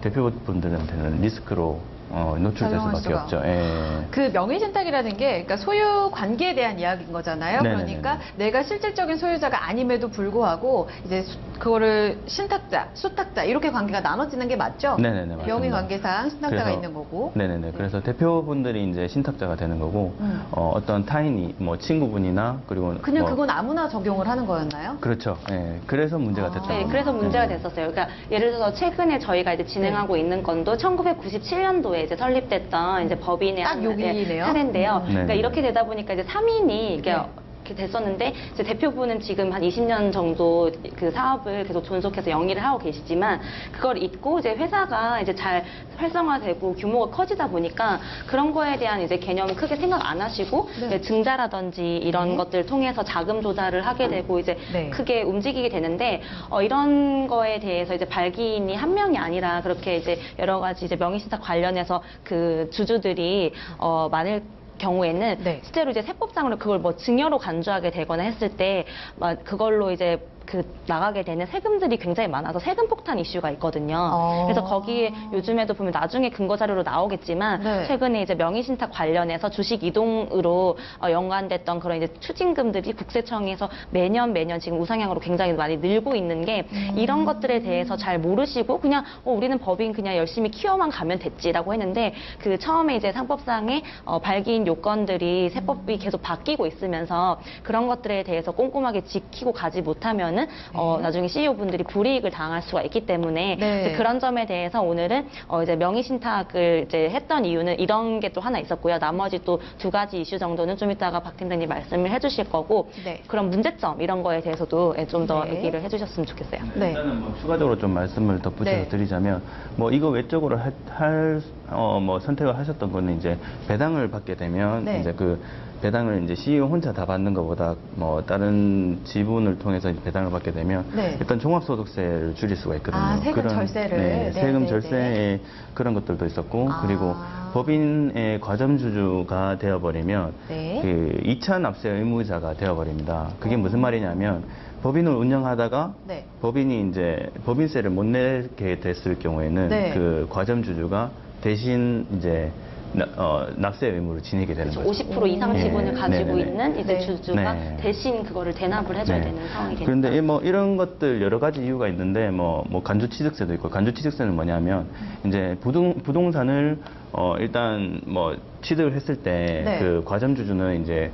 C: 대표분들한테는 리스크로 노출될
A: 작용할
C: 수밖에
A: 수가.
C: 없죠. 예.
A: 그 명의신탁이라는 게 그러니까 소유 관계에 대한 이야기인 거잖아요.
C: 네네네네.
A: 그러니까 내가 실질적인 소유자가 아님에도 불구하고 이제 그거를 신탁자, 수탁자 이렇게 관계가 나눠지는 게 맞죠?
C: 네네네, 맞습니다.
A: 명의 관계상 신탁자가
C: 그래서-
A: 있는 거고.
C: 네네네. 그래서 대표분들이 이제 신탁자가 되는 거고, 어떤 타인이 뭐 친구분이나 그리고
A: 그냥
C: 뭐-
A: 그건 아무나 적용을 하는 거였나요?
C: 그렇죠. 예. 그래서 문제가
A: 아.
C: 됐던
D: 네,
C: 겁니다.
D: 그래서 문제가
C: 네.
D: 됐었어요. 그러니까 예를 들어서 최근에 저희가 이제 진행하고 있는 건도 1997년도에 이제 설립됐던 이제 법인의
A: 딱
D: 한-
A: 여기네요.
D: 사례인데요. 그러니까
C: 네네.
D: 이렇게 되다 보니까 이제 3인이 이게
A: 네.
D: 이렇게 됐었는데 이제 대표분은 지금 한 20년 정도 그 사업을 계속 존속해서 영위를 하고 계시지만 그걸 잊고 이제 회사가 이제 잘 활성화되고 규모가 커지다 보니까 그런 거에 대한 이제 개념을 크게 생각 안 하시고
A: 네.
D: 이제 증자라든지 이런
A: 네.
D: 것들을 통해서 자금 조달을 하게 되고 이제
A: 네.
D: 크게 움직이게 되는데 이런 거에 대해서 이제 발기인이 한 명이 아니라 그렇게 이제 여러 가지 이제 명의신탁 관련해서 그 주주들이 많을 경우에는
A: 네.
D: 실제로 이제 세법상으로 그걸 뭐 증여로 간주하게 되거나 했을 때 막 그걸로 이제 그 나가게 되는 세금들이 굉장히 많아서 세금 폭탄 이슈가 있거든요. 그래서 거기에 요즘에도 보면 나중에 근거 자료로 나오겠지만
A: 네.
D: 최근에 이제 명의신탁 관련해서 주식 이동으로 연관됐던 그런 이제 추징금들이 국세청에서 매년 지금 우상향으로 굉장히 많이 늘고 있는 게 이런 것들에 대해서 잘 모르시고 그냥 우리는 법인 그냥 열심히 키워만 가면 됐지라고 했는데 그 처음에 이제 상법상의 발기인 요건들이 세법이 계속 바뀌고 있으면서 그런 것들에 대해서 꼼꼼하게 지키고 가지 못하면은 나중에 CEO분들이 불이익을 당할 수가 있기 때문에
A: 네.
D: 이제 그런 점에 대해서 오늘은 이제 명의신탁을 이제 했던 이유는 이런 게 또 하나 있었고요. 나머지 또 두 가지 이슈 정도는 좀 이따가 박 팀장님 말씀을 해주실 거고
A: 네.
D: 그런 문제점 이런 거에 대해서도 좀 더
A: 네.
D: 얘기를 해주셨으면 좋겠어요.
A: 네.
C: 일단은 뭐 추가적으로 좀 말씀을 덧붙여서
A: 네.
C: 드리자면 뭐 이거 외적으로 뭐 선택을 하셨던 거는 이제 배당을 받게 되면
A: 네.
C: 이제 그 배당을 이제 CEO 혼자 다 받는 것보다 뭐 다른 지분을 통해서 이제 배당을 받게 되면
A: 네.
C: 일단 종합소득세를 줄일 수가 있거든요.
A: 아, 세금 절세를. 네,
C: 세금
A: 네,
C: 절세에 그런 것들도 있었고
A: 아.
C: 그리고 법인의 과점주주가 되어버리면
A: 네.
C: 그 2차 납세 의무자가 되어버립니다. 그게 무슨 말이냐면 법인을 운영하다가
A: 네.
C: 법인이 이제 법인세를 못 내게 됐을 경우에는
A: 네.
C: 그 과점주주가 대신 이제 납세 의무를 지니게 되는 거죠.
D: 50% 이상 지분을
C: 네.
D: 가지고
C: 네네네.
D: 있는 이제
A: 네.
D: 주주가
C: 네.
D: 대신 그거를 대납을 해줘야
C: 네.
D: 되는 상황이 되니까.
C: 그런데 뭐 이런 것들 여러 가지 이유가 있는데 뭐 간주취득세도 있고 간주취득세는 뭐냐면 이제 부동산을 일단 뭐 취득을 했을 때
A: 네.
C: 그 과점주주는 이제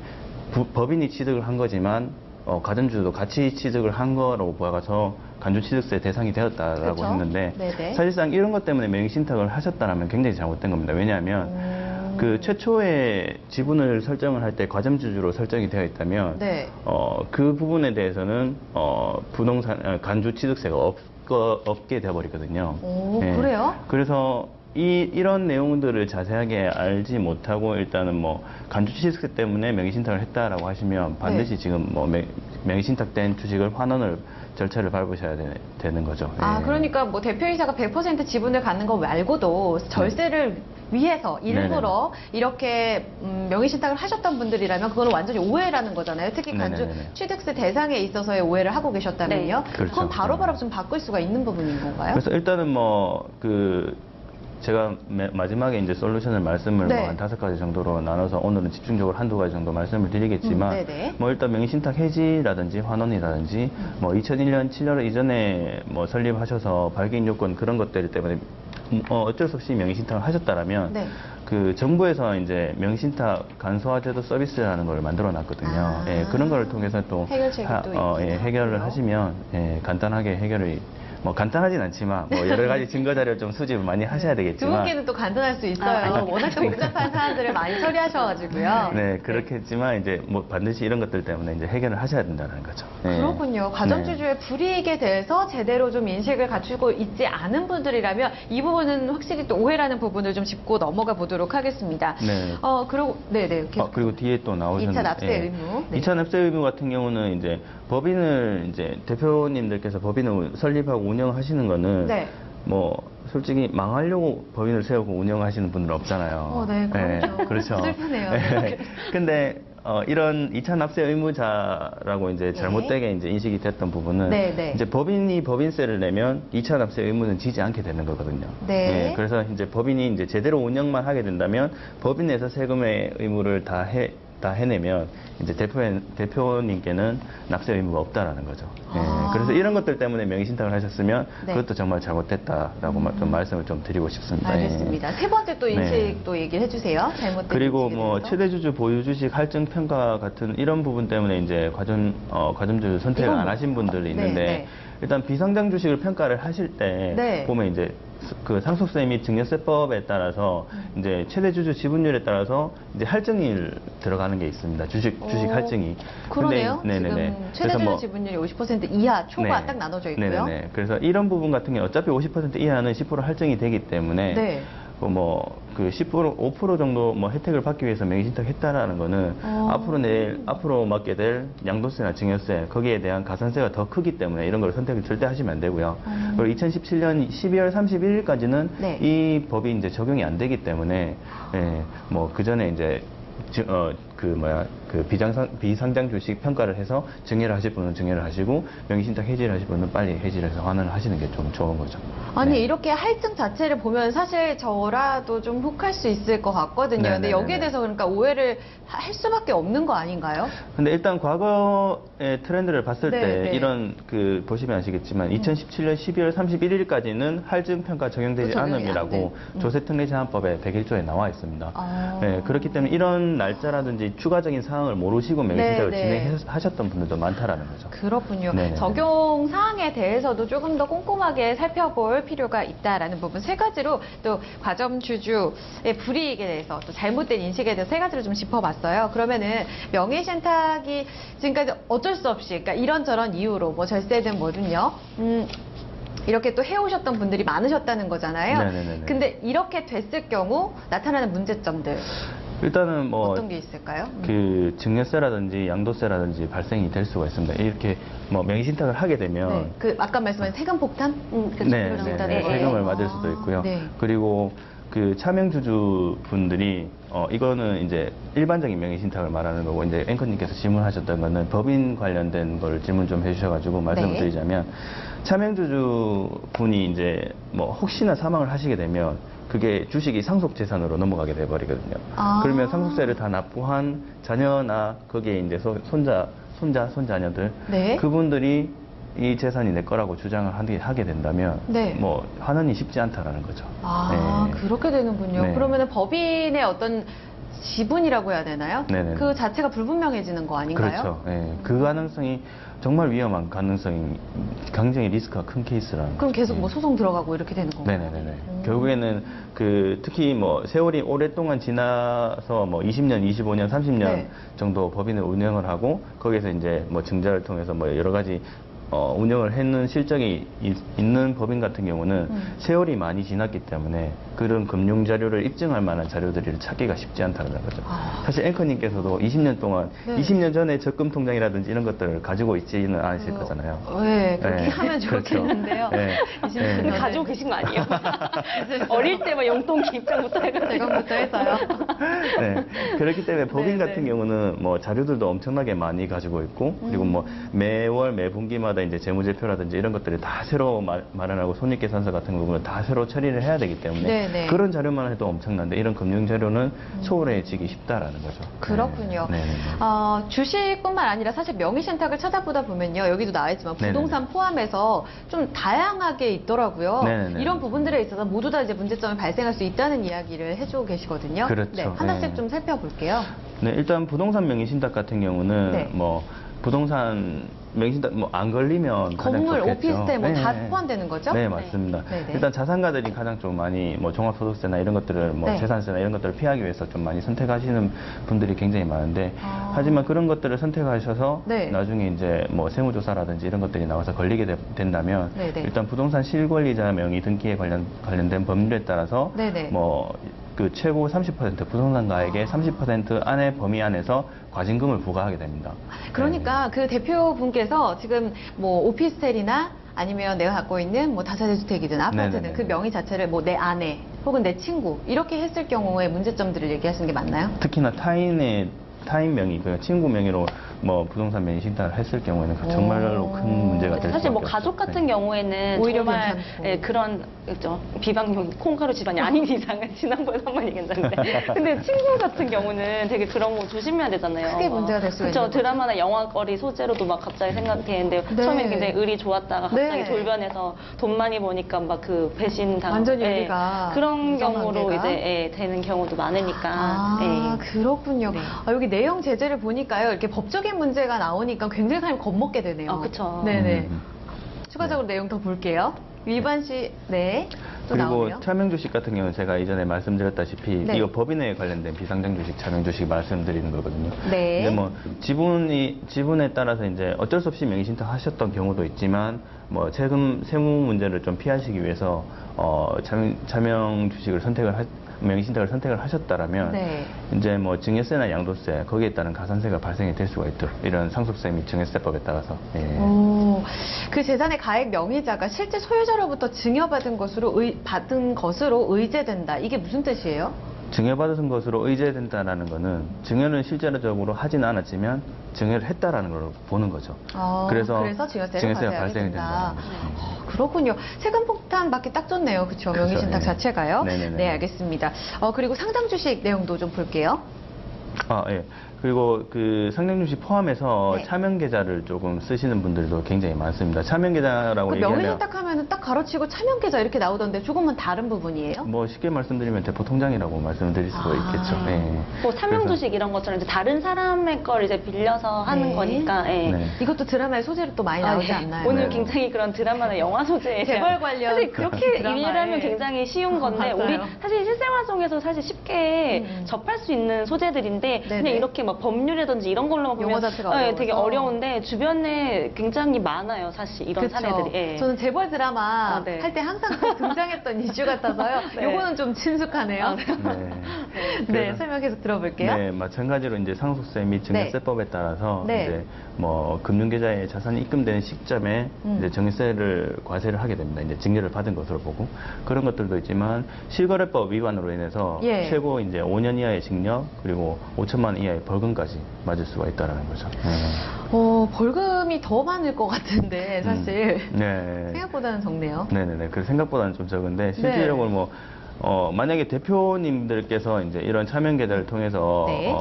C: 법인이 취득을 한 거지만 가점주도 같이 취득을 한 거라고 보아서 간주취득세 대상이 되었다라고
A: 그렇죠.
C: 했는데
A: 네네.
C: 사실상 이런 것 때문에 명의신탁을 하셨다라면 굉장히 잘못된 겁니다. 왜냐하면 그 최초에 지분을 설정을 할 때 과점주주로 설정이 되어 있다면
A: 네.
C: 그 부분에 대해서는 부동산 간주취득세가 없게 되어버리거든요.
A: 오, 그래요?
C: 그래서 이런 내용들을 자세하게 알지 못하고 일단은 뭐 간주취득세 때문에 명의신탁을 했다라고 하시면 반드시
A: 네.
C: 지금 뭐 명의신탁된 주식을 환원을 절차를 밟으셔야 되는 거죠.
A: 아,
C: 예.
A: 그러니까 뭐 대표이사가 100% 지분을 갖는 거 말고도 절세를 위해서 일부러 이렇게 명의신탁을 하셨던 분들이라면 그거는 완전히 오해라는 거잖아요. 특히 간주
C: 네네네네.
A: 취득세 대상에 있어서의 오해를 하고 계셨다면요.
D: 네.
C: 그렇죠.
A: 그건 바로바로
C: 네.
A: 좀 바꿀 수가 있는 부분인 건가요?
C: 그래서 일단은 제가 마지막에 이제 솔루션을 말씀을
A: 네.
C: 뭐 한 5가지 정도로 나눠서 오늘은 집중적으로 한두 가지 정도 말씀을 드리겠지만
A: 네네.
C: 뭐 일단 명의신탁 해지라든지 환원이라든지 뭐 2001년 7월 이전에 뭐 설립하셔서 발기인 요건 그런 것들 때문에 어쩔 수 없이 명의신탁을 하셨다라면
A: 네.
C: 그 정부에서 이제 명의신탁 간소화 제도 서비스라는 걸 만들어 놨거든요.
A: 아.
C: 예, 그런 걸 통해서 또
A: 해결책이 또 있긴
C: 해결을
A: 하군요.
C: 하시면 간단하게 해결이 뭐 간단하진 않지만 뭐 여러 가지 증거 자료를 좀 수집을 많이 하셔야
A: 두
C: 되겠지만
A: 분께는 또 간단할 수 있어요.
D: 아니,
A: 워낙 또 복잡한 사안들을 많이 처리하셔가지고요.
C: 네, 그렇겠지만 이제 뭐 반드시 이런 것들 때문에 이제 해결을 하셔야 된다는 거죠. 네.
A: 그렇군요. 가정주주의 불이익에 대해서 제대로 좀 인식을 갖추고 있지 않은 분들이라면 이 부분은 확실히 또 오해라는 부분을 좀 짚고 넘어가 보도록 하겠습니다.
C: 네.
A: 그리고 네네.
C: 그리고 뒤에 또 나오셨는데
A: 2차 납세 의무. 네.
C: 2차 납세 의무 같은 경우는 이제 법인을 이제 대표님들께서 법인을 설립하고 운영하시는 거는
A: 네.
C: 뭐 솔직히 망하려고 법인을 세우고 운영하시는 분들은 없잖아요.
A: 네, 그렇죠.
C: 그렇죠.
A: 슬프네요.
C: 네. 근데 이런 2차 납세 의무자라고 이제 잘못되게 이제 인식이 됐던 부분은
A: 네, 네.
C: 이제 법인이 법인세를 내면 2차 납세 의무는 지지 않게 되는 거거든요.
A: 네.
C: 그래서 이제 법인이 이제 제대로 운영만 하게 된다면 법인에서 세금의 의무를 다 해내면 이제 대표님께는 납세 의무가 없다라는 거죠.
A: 아.
C: 그래서 이런 것들 때문에 명의신탁을 하셨으면
A: 네.
C: 그것도 정말 잘못됐다라고 좀 말씀을 좀 드리고 싶습니다.
A: 알겠습니다. 세 번째 또
C: 네.
A: 인식도 얘기를 해주세요. 잘못된
C: 그리고
A: 인식에
C: 뭐
A: 대해서.
C: 최대주주 보유주식 할증 평가 같은 이런 부분 때문에 이제 과점주를 선택을
A: 이건
C: 안
A: 뭐-
C: 하신 분들이 있는데
A: 네.
C: 일단 비상장 주식을 평가를 하실 때
A: 네.
C: 보면 이제 그 상속세 및 증여세법에 따라서 이제 최대주주 지분율에 따라서 이제 할증일 들어가는 게 있습니다. 주식 할증이.
A: 그러네요.
C: 근데- 네네네.
A: 지금
C: 그래서
A: 최대주주
C: 뭐-
A: 지분율이 50% 이하 초과
C: 네.
A: 딱 나눠져 있고요.
C: 네네네. 그래서 이런 부분 같은 경우 어차피 50% 이하는 10% 할증이 되기 때문에
A: 네.
C: 그 10%, 5% 정도 뭐 혜택을 받기 위해서 명의신탁했다라는 거는 앞으로 맡게 될 양도세나 증여세 거기에 대한 가산세가 더 크기 때문에 이런 걸 선택을 절대 하시면 안 되고요. 그리고 2017년 12월 31일까지는
A: 네.
C: 이 법이 이제 적용이 안 되기 때문에 뭐 그 전에 이제 비상장 주식 평가를 해서 증여를 하실 분은 증여를 하시고 명의신탁 해지를 하실 분은 빨리 해지를 해서 환원을 하시는 게 좀 좋은 거죠.
A: 아니
C: 네.
A: 이렇게 할증 자체를 보면 사실 저라도 좀 혹할 수 있을 것 같거든요. 근데
C: 네네네네.
A: 여기에 대해서 그러니까 오해를 할 수밖에 없는 거 아닌가요?
C: 근데 일단 과거의 트렌드를 봤을
A: 네,
C: 때
A: 네.
C: 이런 보시면 아시겠지만 2017년 12월 31일까지는 할증 평가 적용되지
A: 적용이 안
C: 않음이라고
A: 돼.
C: 조세특례제한법에 101조에 나와 있습니다.
A: 아.
C: 네, 그렇기 때문에 이런 날짜라든지 추가적인 사항을 모르시고 명의신탁을
A: 네, 네.
C: 진행하셨던 분들도 많다라는 거죠.
A: 그렇군요.
C: 네네네.
A: 적용 사항에 대해서도 조금 더 꼼꼼하게 살펴볼 필요가 있다라는 부분 세 가지로 또 과점주주의 불이익에 대해서 또 잘못된 인식에 대해서 세 가지를 좀 짚어봤어요. 그러면은 명의신탁이 지금까지 어쩔 수 없이 그러니까 이런저런 이유로 뭐 절세든 뭐든요. 이렇게 또 해오셨던 분들이 많으셨다는 거잖아요.
C: 네네네네.
A: 근데 이렇게 됐을 경우 나타나는 문제점들
C: 일단은 뭐
A: 어떤 게 있을까요?
C: 그 증여세라든지 양도세라든지 발생이 될 수가 있습니다. 이렇게 뭐 명의신탁을 하게 되면
A: 네. 그 아까 말씀하신 세금 폭탄?
D: 그렇죠.
C: 네,
D: 그런
C: 네,
D: 것들이.
C: 네. 세금을 맞을 수도 있고요.
A: 네.
C: 그리고 그 차명주주 분들이 이거는 이제 일반적인 명의신탁을 말하는 거고 이제 앵커님께서 질문하셨던 거는 법인 관련된 걸 질문 좀 해주셔가지고 말씀을
A: 네.
C: 드리자면 차명주주 분이 이제 뭐 혹시나 사망을 하시게 되면 그게 주식이 상속재산으로 넘어가게 돼버리거든요.
A: 아.
C: 그러면 상속세를 다 납부한 자녀나 거기에 이제 손자녀들
A: 네.
C: 그분들이 이 재산이 내 거라고 주장을 하게 된다면
A: 네.
C: 뭐 환원이 쉽지 않다라는 거죠.
A: 아,
C: 네.
A: 그렇게 되는군요.
C: 네.
A: 그러면은 법인의 어떤 지분이라고 해야 되나요?
C: 네네네.
A: 그 자체가 불분명해지는 거 아닌가요?
C: 그렇죠. 예. 그 가능성이 정말 위험한 가능성이 굉장히 리스크가 큰 케이스라는
A: 그럼
C: 거죠.
A: 계속 뭐 소송 들어가고 이렇게 되는 건가요?
C: 네네네. 결국에는 특히 뭐 세월이 오랫동안 지나서 뭐 20년, 25년, 30년
A: 네.
C: 정도 법인을 운영을 하고 거기에서 이제 뭐 증자를 통해서 뭐 여러 가지 운영을 했는 실적이 있는 법인 같은 경우는 세월이 많이 지났기 때문에 그런 금융 자료를 입증할 만한 자료들을 찾기가 쉽지 않다는 거죠.
A: 아.
C: 사실 앵커님께서도 20년 동안
A: 네.
C: 20년 전에 적금 통장이라든지 이런 것들을 가지고 있지는 않으실 거잖아요.
A: 네, 그렇게
C: 네.
A: 하면 좋겠는데요.
C: 그렇죠. 네.
A: 20년
C: 네.
D: 근데 가지고 계신 거 아니에요? 어릴 때 막 용돈기 입장부터 해가지고.
A: 대강부터 해서요.
C: 네. 그렇기 때문에 법인
A: 네,
C: 같은
A: 네.
C: 경우는 뭐 자료들도 엄청나게 많이 가지고 있고 그리고 뭐 매월 매분기마다 이제 재무제표라든지 이런 것들을 다 새로 마련하고 손익계산서 같은 부분을 다 새로 처리를 해야 되기 때문에
A: 네, 네.
C: 그런 자료만 해도 엄청난데 이런 금융 자료는 소홀해지기 쉽다라는 거죠.
A: 그렇군요.
C: 네. 네, 네.
A: 주식뿐만 아니라 사실 명의신탁을 찾아보다 보면요. 여기도 나와 있지만
C: 네네네.
A: 부동산 포함해서 좀 다양하게 있더라고요.
C: 네네네.
A: 이런 부분들에 있어서 모두 다 이제 문제점이 발생할 수 있다는 이야기를 해주고 계시거든요.
C: 그렇죠.
A: 네, 하나씩
C: 네.
A: 좀 살펴볼게요.
C: 네, 일단 부동산 명의신탁 같은 경우는
A: 네.
C: 뭐 부동산 명의신탁 뭐 안 걸리면 가장
A: 건물,
C: 좋겠죠.
A: 오피스텔 뭐 다
C: 네.
A: 포함되는 거죠?
C: 네, 맞습니다.
A: 네, 네.
C: 일단 자산가들이 가장 좀 많이 뭐 종합소득세나 이런 것들을 뭐
A: 네.
C: 재산세나 이런 것들을 피하기 위해서 좀 많이 선택하시는 분들이 굉장히 많은데
A: 아.
C: 하지만 그런 것들을 선택하셔서
A: 네.
C: 나중에 이제 뭐 세무조사라든지 이런 것들이 나와서 걸리게 된다면
A: 네, 네.
C: 일단 부동산 실권리자 명의 등기에 관련된 법률에 따라서
A: 네, 네.
C: 뭐 그 최고 30% 부동산가액의 30% 안의 범위 안에서 과징금을 부과하게 됩니다.
A: 그러니까 그 대표분께서 지금 뭐 오피스텔이나 아니면 내가 갖고 있는 뭐 다세대 주택이든 아파트든
C: 네네네.
A: 그 명의 자체를 뭐 내 아내 혹은 내 친구 이렇게 했을 경우에 문제점들을 얘기하시는 게 맞나요?
C: 특히나 타인 명의, 그 친구 명의로 뭐 부동산 명의 신탁을 했을 경우에는 그 정말로 큰 문제가 될
D: 사실 뭐
C: 수밖에
D: 가족
C: 없죠.
D: 같은
C: 네.
D: 경우에는
A: 오히려
D: 정말
A: 괜찮고.
D: 예, 그런 그죠? 비방용 콩가루 집안이 아닌 이상은 지난번에 한 번 얘기했는데 근데 친구 같은 경우는 되게 그런 거 조심해야 되잖아요.
A: 크게 문제가 될 수가
D: 그쵸?
A: 있는 거죠.
D: 드라마나 영화거리 소재로도 막 갑자기 생각했는데
A: 네.
D: 처음에 굉장히 의리 좋았다가 갑자기
A: 네.
D: 돌변해서 돈 많이 버니까 막 그 배신 당
A: 완전히 의리가
D: 그런
A: 우정
D: 경우로
A: 관계가.
D: 이제 되는 경우도 많으니까
A: 아,
D: 예.
A: 그렇군요.
D: 네.
A: 여기 내용 제재를 보니까요. 이렇게 법적인 문제가 나오니까 굉장히 사람이 겁먹게 되네요.
D: 아, 그쵸.
A: 네네.
C: 음.
A: 추가적으로 내용 더 볼게요. 위반 시, 네. 또
C: 그리고
A: 나오네요.
C: 차명 주식 같은 경우는 제가 이전에 말씀드렸다시피
A: 네.
C: 이거 법인에 관련된 비상장 주식, 차명 주식 말씀드리는 거거든요.
A: 네.
C: 근데 뭐 지분에 따라서 이제 어쩔 수 없이 명의 신탁하셨던 경우도 있지만 뭐 세무 문제를 좀 피하시기 위해서 차명 주식을 명의 신탁을 선택을 하셨다라면
A: 네.
C: 이제 뭐 증여세나 양도세 거기에 따른 가산세가 발생이 될 수가 있죠. 이런 상속세 및 증여세법에 따라서. 예.
A: 오, 그 재산의 가액 명의자가 실제 소유자로부터 증여받은 것으로 의제된다. 이게 무슨 뜻이에요?
C: 증여받은 것으로 의제된다라는 거는 증여는 실제적으로 하진 않았지만 증여를 했다라는 걸 보는 거죠.
A: 그래서 증여세가
C: 발생이
A: 된다.
C: 된다는 거죠.
A: 그렇군요. 세금 폭탄 받기 딱 좋네요. 그렇죠.
C: 그렇죠.
A: 명의신탁
C: 예.
A: 자체가요.
C: 네네네.
A: 네, 알겠습니다. 그리고 상장 주식 내용도 좀 볼게요.
C: 예. 그리고 그 상장 주식 포함해서
A: 네.
C: 차명 계좌를 조금 쓰시는 분들도 굉장히 많습니다. 차명 계좌라고
A: 그
C: 얘기하면
A: 명의신탁하면 딱 가로치고 차명계좌 이렇게 나오던데 조금은 다른 부분이에요?
C: 뭐 쉽게 말씀드리면 대포통장이라고 말씀드릴 수가 있겠죠. 예.
D: 뭐 사명
C: 그래서-
D: 주식 이런 것처럼 이제 다른 사람의 걸 이제 빌려서 하는
A: 네.
D: 거니까 예.
C: 네.
A: 이것도 드라마의 소재로 또 많이 나오지
D: 네.
A: 않나요?
D: 오늘
C: 네.
D: 굉장히 그런 드라마나 영화 소재에
A: 재벌 관련
D: 사실 그렇게
A: 드라마에.
D: 이해하면 굉장히 쉬운 건데
A: 맞아요.
D: 우리 사실 실생활 속에서 사실 쉽게 접할 수 있는 소재들인데
A: 네네.
D: 그냥 이렇게 막 법률이라든지 이런 걸로만 보면
A: 용어 자체가
D: 되게
A: 어려워서.
D: 어려운데 주변에 굉장히 많아요 사실 이런
A: 그쵸.
D: 사례들이. 예.
A: 저는 재벌 드라마
D: 네.
A: 할 때 항상 꼭 등장했던 이슈 같아서요.
D: 네.
A: 요거는 좀 친숙하네요.
C: 네.
A: 네,
C: 그래서-
A: 설명 계속 들어볼게요.
C: 네, 마찬가지로 이제 상속세 및 증여세법에 따라서
A: 네.
C: 이제 뭐 금융계좌에 자산이 입금되는 시점에 이제 증여세를 과세를 하게 됩니다. 이제 증여를 받은 것으로 보고 그런 것들도 있지만 실거래법 위반으로 인해서
A: 예.
C: 최고 이제 5년 이하의 징역 그리고 5천만 원 이하의 벌금까지 맞을 수가 있다라는 거죠.
A: 벌금이 더 많을 것 같은데 사실
C: 네.
A: 생각보다는 적네요.
C: 네네네. 그 생각보다는 좀 적은데 실질적으로 뭐 만약에 대표님들께서 이제 이런 차명 계좌를 통해서
A: 네.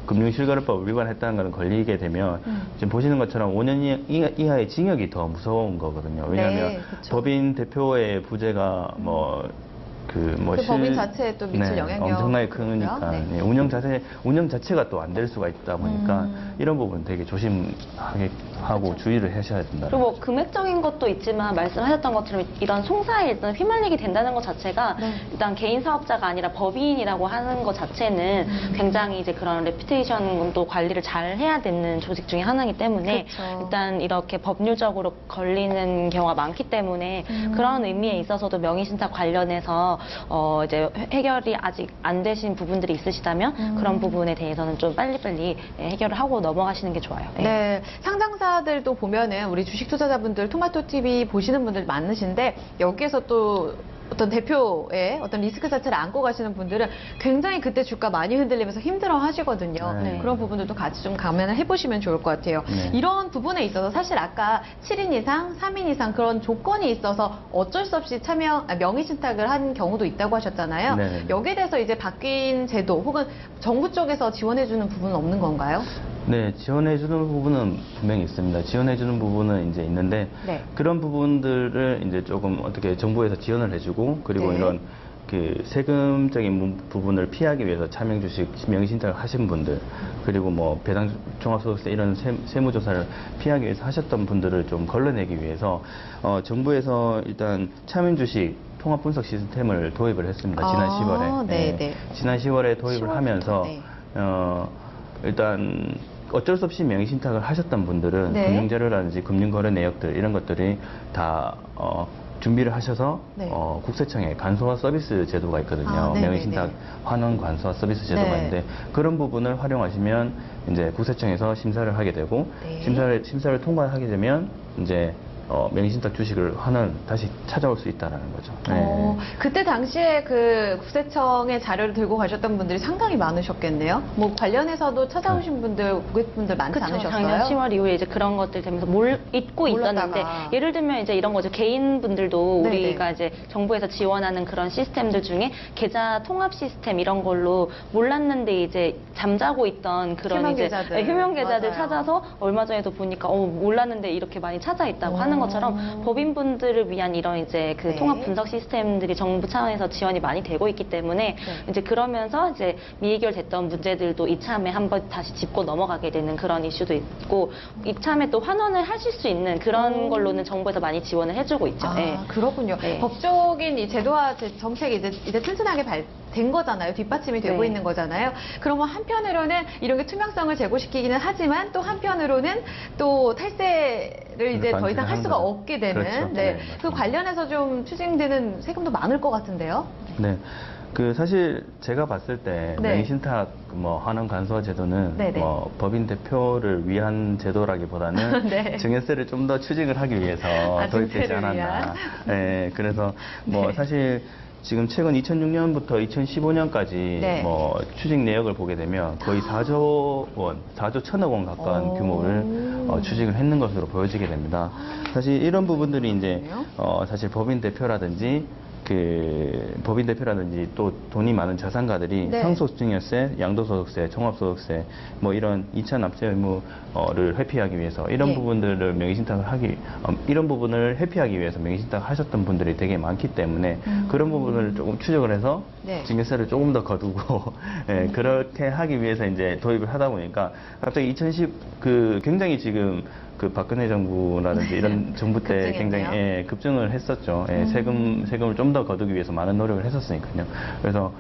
C: 금융실거래법 위반했다는 거는 걸리게 되면 지금 보시는 것처럼 5년 이하의 징역이 더 무서운 거거든요. 왜냐하면
A: 네, 그쵸.
C: 법인 대표의 부재가 그
A: 법인 자체에 또 미칠 영향력
C: 엄청나게 크니까
A: 네.
C: 예, 운영 자체가 또 안 될 수가 있다 보니까 이런 부분 되게 조심하게 하고 주의를 하셔야 된다.
D: 그리고 뭐 금액적인 것도 있지만 말씀하셨던 것처럼 이런 송사에 일단 휘말리게 된다는 것 자체가
A: 네.
D: 일단 개인 사업자가 아니라 법인이라고 하는 것 자체는 굉장히 이제 그런 레퓨테이션도 관리를 잘 해야 되는 조직 중에 하나이기 때문에
A: 그렇죠.
D: 일단 이렇게 법률적으로 걸리는 경우가 많기 때문에 그런 의미에 있어서도 명의신탁 관련해서 이제 해결이 아직 안 되신 부분들이 있으시다면 그런 부분에 대해서는 좀 빨리빨리 해결을 하고 넘어가시는 게 좋아요. 예.
A: 네, 상장사들도 보면은 우리 주식 투자자분들 토마토 TV 보시는 분들 많으신데 여기에서 또 어떤 대표의 어떤 리스크 자체를 안고 가시는 분들은 굉장히 그때 주가 많이 흔들리면서 힘들어 하시거든요.
C: 네.
A: 그런 부분들도 같이 좀 감안을 해보시면 좋을 것 같아요.
C: 네.
A: 이런 부분에 있어서 사실 아까 7인 이상, 3인 이상 그런 조건이 있어서 어쩔 수 없이 명의신탁을 한 경우도 있다고 하셨잖아요.
C: 네.
A: 여기에 대해서 이제 바뀐 제도 혹은 정부 쪽에서 지원해주는 부분은 없는 건가요?
C: 네, 지원해주는 부분은 분명히 있습니다. 지원해주는 부분은 이제 있는데
A: 네.
C: 그런 부분들을 이제 조금 어떻게 정부에서 지원을 해주고 그리고
A: 네.
C: 이런 그 세금적인 부분을 피하기 위해서 차명주식 명의신탁을 하신 분들 그리고 뭐 배당 종합소득세 이런 세무조사를 피하기 위해서 하셨던 분들을 좀 걸러내기 위해서 정부에서 일단 차명주식 통합분석 시스템을 도입을 했습니다. 지난 10월에.
A: 네, 네.
C: 지난 10월에 도입을
A: 10월부터,
C: 하면서
A: 네.
C: 일단 어쩔 수 없이 명의신탁을 하셨던 분들은
A: 네.
C: 금융자료라든지 금융거래 내역들 이런 것들이 다 준비를 하셔서
A: 네.
C: 국세청에 간소화 서비스 제도가 있거든요.
A: 네네네.
C: 명의신탁 환원 간소화 서비스 제도가
A: 네.
C: 있는데 그런 부분을 활용하시면 이제 국세청에서 심사를 하게 되고
A: 네.
C: 심사를 통과하게 되면 이제 명의신탁 주식을 다시 찾아올 수 있다라는 거죠. 네.
A: 그때 당시에 그 국세청의 자료를 들고 가셨던 분들이 상당히 많으셨겠네요. 뭐 관련해서도 찾아오신 분들, 고객분들 많지
D: 그쵸.
A: 않으셨어요?
D: 작년 10월 이후에 이제 그런 것들 되면서 잊고
A: 몰랐다가.
D: 있었는데, 예를 들면 이제 이런 거죠. 개인분들도
A: 네네.
D: 우리가 이제 정부에서 지원하는 그런 시스템들 중에 계좌 통합 시스템 이런 걸로 몰랐는데 이제 잠자고 있던 그런
A: 휴면
D: 이제
A: 계좌들.
D: 휴면 계좌들
A: 맞아요.
D: 찾아서 얼마 전에도 보니까 몰랐는데 이렇게 많이 찾아 있다고 하는 것처럼 법인분들을 위한 이런 이제 그
A: 네.
D: 통합 분석 시스템들이 정부 차원에서 지원이 많이 되고 있기 때문에
A: 네.
D: 이제 그러면서 이제 미해결됐던 문제들도 이참에 한번 다시 짚고 넘어가게 되는 그런 이슈도 있고, 이참에 또 환원을 하실 수 있는 그런 걸로는 정부에서 많이 지원을 해주고 있죠. 예.
A: 그렇군요.
D: 네.
A: 법적인 이 제도화 정책이 이제 튼튼하게 된 거잖아요. 뒷받침이 되고
D: 네.
A: 있는 거잖아요. 그러면 한편으로는 이런 게 투명성을 제고시키기는 하지만 또 한편으로는 또 탈세를 이제 더 이상 할 수가
C: 거죠.
A: 없게 되는
C: 그렇죠.
A: 네.
C: 네,
A: 그
C: 맞습니다.
A: 관련해서 좀 추징되는 세금도 많을 것 같은데요.
C: 네. 사실 제가 봤을 때
A: 네.
C: 명의신탁 환원 간소화 제도는
A: 네네.
C: 법인 대표를 위한 제도라기보다는
A: 네.
C: 증여세를 좀 더 추징을 하기 위해서 도입되지
A: 증세를
C: 않았나.
A: 위한.
C: 네, 그래서
A: 네.
C: 사실 지금 최근 2006년부터 2015년까지
A: 네.
C: 추징 내역을 보게 되면 거의 4조 원, 4조 1천억 원 가까운
A: 오.
C: 규모를 추징을 했는 것으로 보여지게 됩니다. 사실 이런 부분들이 이제
A: 그렇군요.
C: 사실 법인 대표라든지 또 돈이 많은 자산가들이
A: 네.
C: 상속증여세, 양도소득세, 종합소득세 이런 이차 납세 의무를 회피하기 위해서 이런
A: 예.
C: 부분들을 이런 부분을 회피하기 위해서 명의신탁을 하셨던 분들이 되게 많기 때문에 그런 부분을 조금 추적을 해서
A: 네.
C: 증여세를 조금 더 거두고 그렇게 하기 위해서 이제 도입을 하다 보니까 갑자기 굉장히 지금 박근혜 정부라든지 이런 정부 때
A: 급증했네요.
C: 굉장히 급증을 했었죠. 세금을 좀 더 거두기 위해서 많은 노력을 했었으니까요. 그래서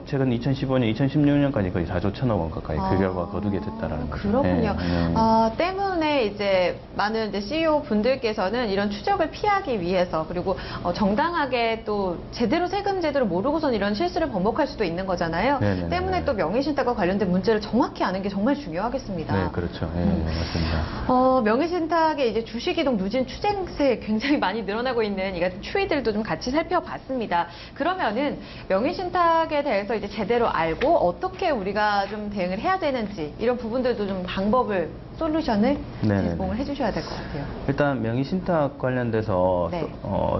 C: 최근 2015년, 2016년까지 거의 4조 1천억 원 가까이 그 결과 거두게 됐다라는 거죠.
A: 그렇군요.
C: 예.
A: 때문에 이제 많은 이제 CEO 분들께서는 이런 추적을 피하기 위해서 그리고 정당하게 또 제대로 세금 제도를 모르고선 이런 실수를 번복할 수도 있는 거잖아요.
C: 네네네.
A: 때문에 또 명의신탁과 관련된 문제를 정확히 아는 게 정말 중요하겠습니다.
C: 네, 그렇죠. 예, 맞습니다.
A: 명의신탁의 이제 주식이동 누진 추징세 굉장히 많이 늘어나고 있는 이 같은 추이들도 좀 같이 살펴봤습니다. 그러면은 명의신탁에 대해서 이제 제대로 알고 어떻게 우리가 좀 대응을 해야 되는지 이런 부분들도 좀 방법을 솔루션을
C: 네네네.
A: 제공을 해주셔야 될 것 같아요.
C: 일단 명의신탁 관련돼서
A: 네.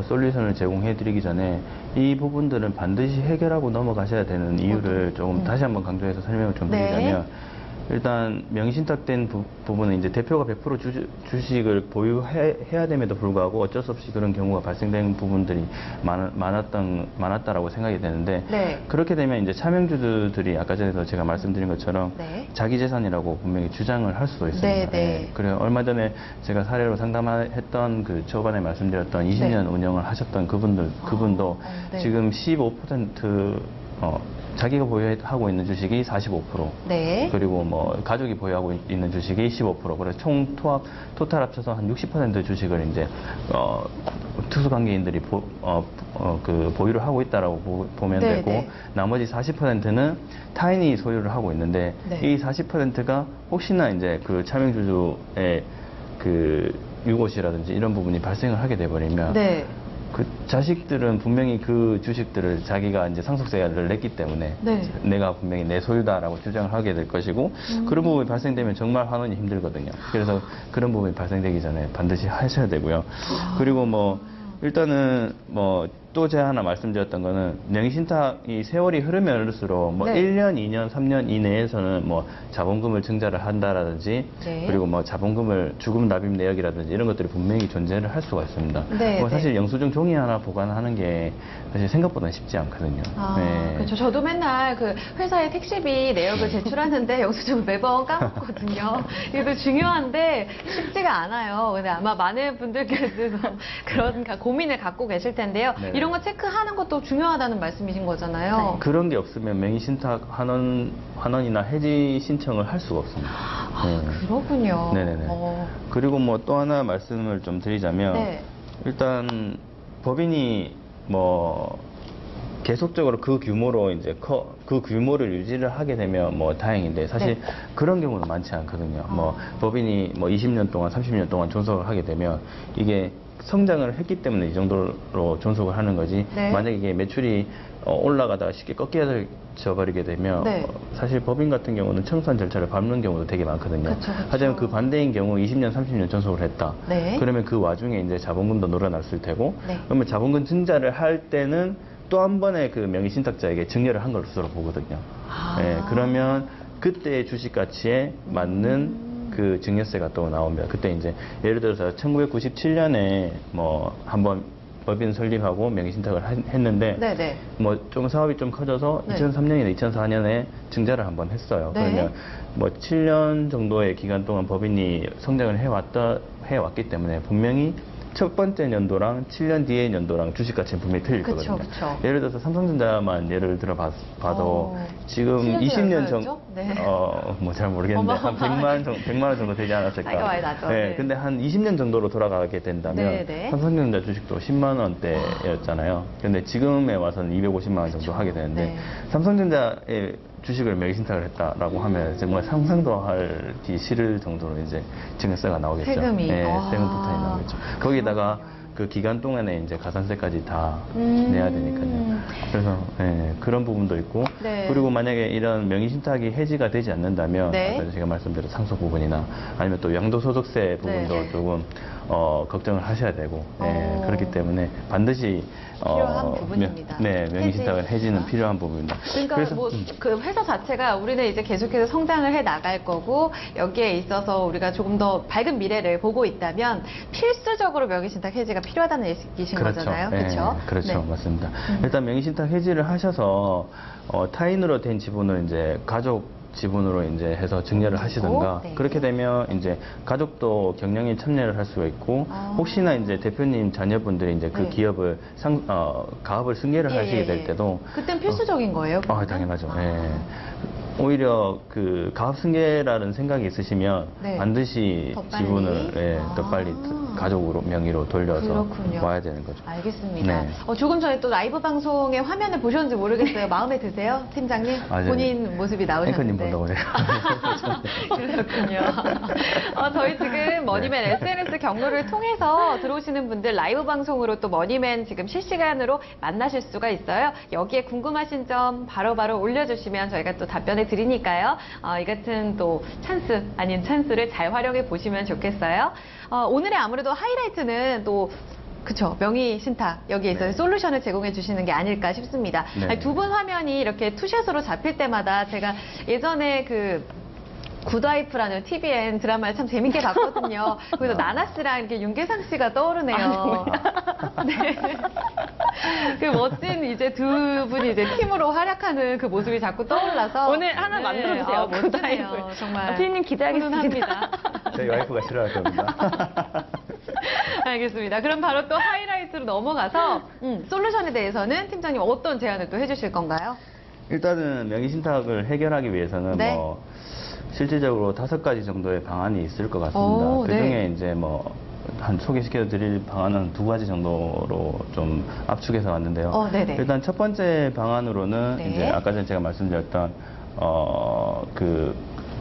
C: 솔루션을 제공해드리기 전에 이 부분들은 반드시 해결하고 넘어가셔야 되는 이유를 조금 다시 한번 강조해서 설명을 좀
A: 네.
C: 드리자면 일단 명의신탁된 부분은 이제 대표가 100% 주식을 보유해야 됨에도 불구하고 어쩔 수 없이 그런 경우가 발생된 부분들이 많았다라고 생각이 되는데
A: 네.
C: 그렇게 되면 이제 차명주주들이 아까 전에도 제가 말씀드린 것처럼
A: 네.
C: 자기 재산이라고 분명히 주장을 할 수도 있습니다.
A: 네, 네.
C: 그래요. 얼마 전에 제가 사례로 상담했던 초반에 말씀드렸던 20년 운영을 하셨던 그분도
A: 네.
C: 지금 15% 자기가 보유하고 있는 주식이 45%.
A: 네.
C: 그리고 가족이 보유하고 있는 주식이 15%. 그래서 토탈 합쳐서 한 60% 주식을 이제 특수관계인들이 보유를 하고 있다라고 보면
A: 네,
C: 되고
A: 네.
C: 나머지 40%는 타인이 소유를 하고 있는데
A: 네.
C: 이 40%가 혹시나 이제 그 차명주주의 유고시라든지 이런 부분이 발생을 하게 돼버리면
A: 네.
C: 그 자식들은 분명히 그 주식들을 자기가 이제 상속세를 냈기 때문에
A: 네.
C: 내가 분명히 내 소유다라고 주장을 하게 될 것이고 그런 부분이 발생되면 정말 환원이 힘들거든요. 그래서 그런 부분이 발생되기 전에 반드시 하셔야 되고요. 그리고 일단은 또 제가 하나 말씀드렸던 거는 명의신탁이 세월이 흐르면 흐를수록
A: 네.
C: 1년, 2년, 3년 이내에서는 자본금을 증자를 한다라든지
A: 네.
C: 그리고 자본금을 주금 납입 내역이라든지 이런 것들이 분명히 존재를 할 수가 있습니다.
A: 네,
C: 사실 영수증 종이 하나 보관하는 게 사실 생각보다 쉽지 않거든요. 네.
A: 그렇죠. 저도 맨날 그 회사에 택시비 내역을 제출하는데 영수증을 매번 까먹거든요. 이것도 중요한데 쉽지가 않아요. 근데 아마 많은 분들께서도 그런 고민을 갖고 계실 텐데요.
C: 네네.
A: 이런 거 체크하는 것도 중요하다는 말씀이신 거잖아요.
C: 그런 게 없으면 명의신탁 환원이나 해지 신청을 할 수가 없습니다.
A: 그렇군요.
C: 네네네. 그리고 또 하나 말씀을 좀 드리자면
A: 네.
C: 일단 법인이 계속적으로 그 규모로 이제 그 규모를 유지를 하게 되면 다행인데 사실
A: 네.
C: 그런 경우는 많지 않거든요. 법인이 20년 동안 30년 동안 존속을 하게 되면 이게 성장을 했기 때문에 이 정도로 존속을 하는 거지.
A: 네.
C: 만약에 이게 매출이 올라가다가 쉽게 꺾여져 버리게 되면
A: 네.
C: 사실 법인 같은 경우는 청산 절차를 밟는 경우도 되게 많거든요.
A: 그쵸, 그쵸.
C: 하지만 그 반대인 경우 20년, 30년 존속을 했다.
A: 네.
C: 그러면 그 와중에 이제 자본금도 늘어났을 테고,
A: 네.
C: 그러면 자본금 증자를 할 때는 또 한 번의 그 명의신탁자에게 증여를 한 것으로 보거든요.
A: 아.
C: 예, 그러면 그때의 주식 가치에 맞는 그 증여세가 또 나옵니다. 그때 이제 예를 들어서 1997년에 뭐 한번 법인 설립하고 명의신탁을 했는데
A: 네네.
C: 뭐 좀 사업이 좀 커져서
A: 네.
C: 2003년이나 2004년에 증자를 한번 했어요.
A: 네.
C: 그러면 뭐 7년 정도의 기간 동안 법인이 성장을 해왔기 때문에 분명히 첫 번째 연도랑 7년 뒤의 연도랑 주식 가치는 분명히 틀릴
A: 그쵸,
C: 거거든요.
A: 그쵸.
C: 예를 들어서 삼성전자만 예를 들어 봐도 지금
A: 7년
C: 20년
A: 전에
C: 정,
A: 네.
C: 뭐 잘 모르겠는데 한
A: 어마어마하게.
C: 100만 원 정도 되지 않았을까.
A: 차이가 많이 나죠.
C: 네,
A: 네.
C: 근데 한 20년 정도로 돌아가게 된다면
A: 네, 네.
C: 삼성전자 주식도 10만 원대였잖아요. 근데 지금에 와서는 250만 원 정도 하게 되는데
A: 네.
C: 삼성전자의 주식을 매기신탁을 했다라고 하면 정말 상상도 하기 싫을 정도로 이제 증여세가 나오겠죠.
A: 세금이.
C: 네,
A: 와.
C: 세금 부담이 나오겠죠. 거기다가 그 기간 동안에 이제 가산세까지 다
A: 음.
C: 내야 되니까요. 그래서 그런 부분도 있고,
A: 네.
C: 그리고 만약에 이런 명의신탁이 해지가 되지 않는다면
A: 네.
C: 아까 제가 말씀드린 상속 부분이나 아니면 또 양도소득세 부분도
A: 네.
C: 조금 걱정을 하셔야 되고, 그렇기 때문에 반드시
A: 필요한 부분입니다.
C: 명의신탁을 해지는
A: 해지.
C: 필요한 부분입니다.
A: 그러니까
C: 그래서,
A: 뭐 그 회사 자체가 우리는 이제 계속해서 성장을 해 나갈 거고 여기에 있어서 우리가 조금 더 밝은 미래를 보고 있다면 필수적으로 명의신탁 해지가 필요하다는 얘기신 거잖아요. 그렇죠?
C: 그렇죠.
A: 네.
C: 맞습니다. 일단 명의신탁 해지를 하셔서 타인으로 된 지분을 이제 가족 지분으로 이제 해서 증여를 하시든가
A: 네.
C: 그렇게 되면 이제 가족도 경영에 참여를 할 수가 있고
A: 아.
C: 혹시나 이제 대표님 자녀분들이 이제 그
A: 네.
C: 기업을 가업을 승계를
A: 예,
C: 하시게
A: 예,
C: 될
A: 예.
C: 때도
A: 그땐 필수적인 거예요? 그러면?
C: 당연하죠.
A: 아.
C: 예. 오히려 그 가업 승계라는 생각이 있으시면
A: 네.
C: 반드시
A: 더 빨리?
C: 지분을 더
A: 아.
C: 빨리 가족으로 명의로 돌려서
A: 그렇군요.
C: 와야 되는 거죠.
A: 알겠습니다.
C: 네.
A: 조금 전에 또 라이브 방송의 화면을 보셨는지 모르겠어요. 마음에 드세요? 팀장님?
C: 네.
A: 본인 모습이 나오셨는데.
C: 앵커님 본다고 제가.
A: 그렇군요. 저희 지금 머니맨 SNS 경로를 통해서 들어오시는 분들 라이브 방송으로 또 머니맨 지금 실시간으로 만나실 수가 있어요. 여기에 궁금하신 점 바로바로 올려주시면 저희가 또 답변해 드리니까요. 이 같은 또 찬스 아닌 찬스를 잘 활용해 보시면 좋겠어요. 오늘의 아무래도 하이라이트는 또 그쵸. 명의 신탁. 여기에 있어서
C: 네.
A: 솔루션을 제공해 주시는 게 아닐까 싶습니다.
C: 네.
A: 두 분 화면이 이렇게 투샷으로 잡힐 때마다 제가 예전에 굿와이프라는 TVN 드라마를 참 재밌게 봤거든요. 거기서 나나 씨랑 이렇게 윤계상 씨가 떠오르네요. 네. 그 멋진 이제 두 분이 이제 팀으로 활약하는 그 모습이 자꾸 떠올라서
D: 오늘 하나 만들어주세요.
A: 멋지네요.
D: 굿와이프.
A: 정말.
D: 피디님 기대하겠습니다.
A: 훈훈합니다.
C: 저희 와이프가 싫어할 겁니다.
A: 알겠습니다. 그럼 바로 또 하이라이트로 넘어가서 솔루션에 대해서는 팀장님 어떤 제안을 또 해주실 건가요?
C: 일단은 명의신탁을 해결하기 위해서는
A: 네.
C: 뭐 실질적으로 5가지 정도의 방안이 있을 것 같습니다.
A: 오,
C: 그
A: 네.
C: 중에 이제 한 소개시켜 드릴 방안은 2가지 정도로 좀 압축해서 왔는데요.
A: 네네.
C: 일단 첫 번째 방안으로는
A: 네.
C: 이제 아까 전에 제가 말씀드렸던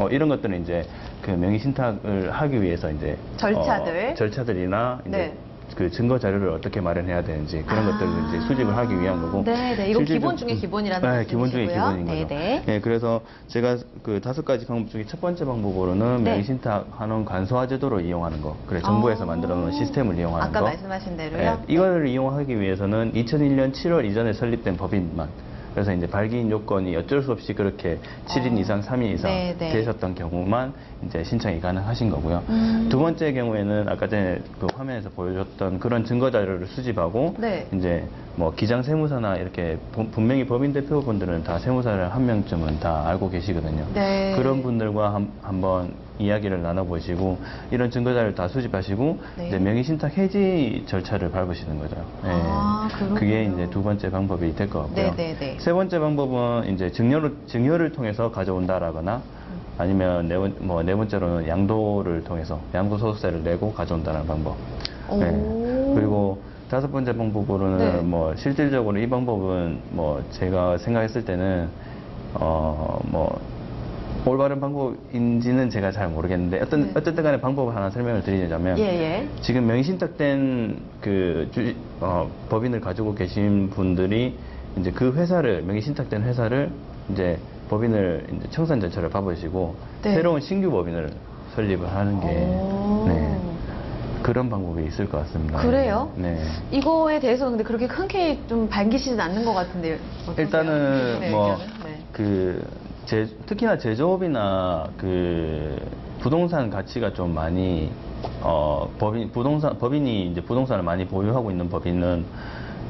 C: 이런 것들은 이제 그 명의신탁을 하기 위해서 이제
A: 절차들.
C: 절차들이나 이제
A: 네.
C: 그 증거 자료를 어떻게 마련해야 되는지 그런 것들을 이제 수집을 하기 위한 거고.
A: 네네. 이건
C: 실질적-
A: 기본 중에 기본이라는
C: 네, 기본 중에
A: 말씀이시고요.
C: 기본인 거죠.
A: 네네.
C: 네, 그래서 제가 그 5가지 방법 중에 첫 번째 방법으로는
A: 네.
C: 명의신탁 한원 간소화 제도를 이용하는 거. 그래 정부에서 만들어 놓은 시스템을 이용하는
A: 아까
C: 거.
A: 말씀하신 대로요.
C: 네, 이걸 이용하기 위해서는 2001년 7월 이전에 설립된 법인만. 그래서 이제 발기인 요건이 어쩔 수 없이 그렇게 7인 이상, 3인 이상
A: 네, 네.
C: 되셨던 경우만 이제 신청이 가능하신 거고요. 두 번째 경우에는 아까 전에 그 화면에서 보여줬던 그런 증거 자료를 수집하고
A: 네.
C: 이제 뭐 기장 세무사나 이렇게 분명히 법인 대표분들은 다 세무사를 한 명쯤은 다 알고 계시거든요.
A: 네.
C: 그런 분들과 한번 이야기를 나눠보시고 이런 증거 자료를 다 수집하시고
A: 네.
C: 이제 명의신탁 해지 절차를 밟으시는 거죠.
A: 그렇군요.
C: 그게 이제 두 번째 방법이 될 것 같고요.
A: 네네네.
C: 세 번째 방법은 이제 증여를 통해서 가져온다라거나 아니면 네 번째로는 양도를 통해서 양도소득세를 내고 가져온다는 방법.
A: 오.
C: 그리고 5번째 방법으로는
A: 네.
C: 뭐 실질적으로 이 방법은 뭐 제가 생각했을 때는 올바른 방법인지는 제가 잘 모르겠는데 어쨌든 간에 방법을 하나 설명을 드리자면
A: 예, 예.
C: 지금 명의신탁된 법인을 가지고 계신 분들이 이제 그 회사를 명의신탁된 회사를 이제 법인을 이제 청산 절차를 밟으시고
A: 네.
C: 새로운 신규 법인을 설립을 하는 게
A: 오.
C: 네, 그런 방법이 있을 것 같습니다.
A: 그래요?
C: 네.
A: 이거에 대해서는 근데 그렇게 흔쾌히 좀 반기시진 않는 것 같은데 어떠세요?
C: 일단은
A: 네,
C: 뭐
A: 의견은? 네.
C: 특히나 제조업이나 그 부동산 가치가 좀 많이 법인이 이제 부동산을 많이 보유하고 있는 법인은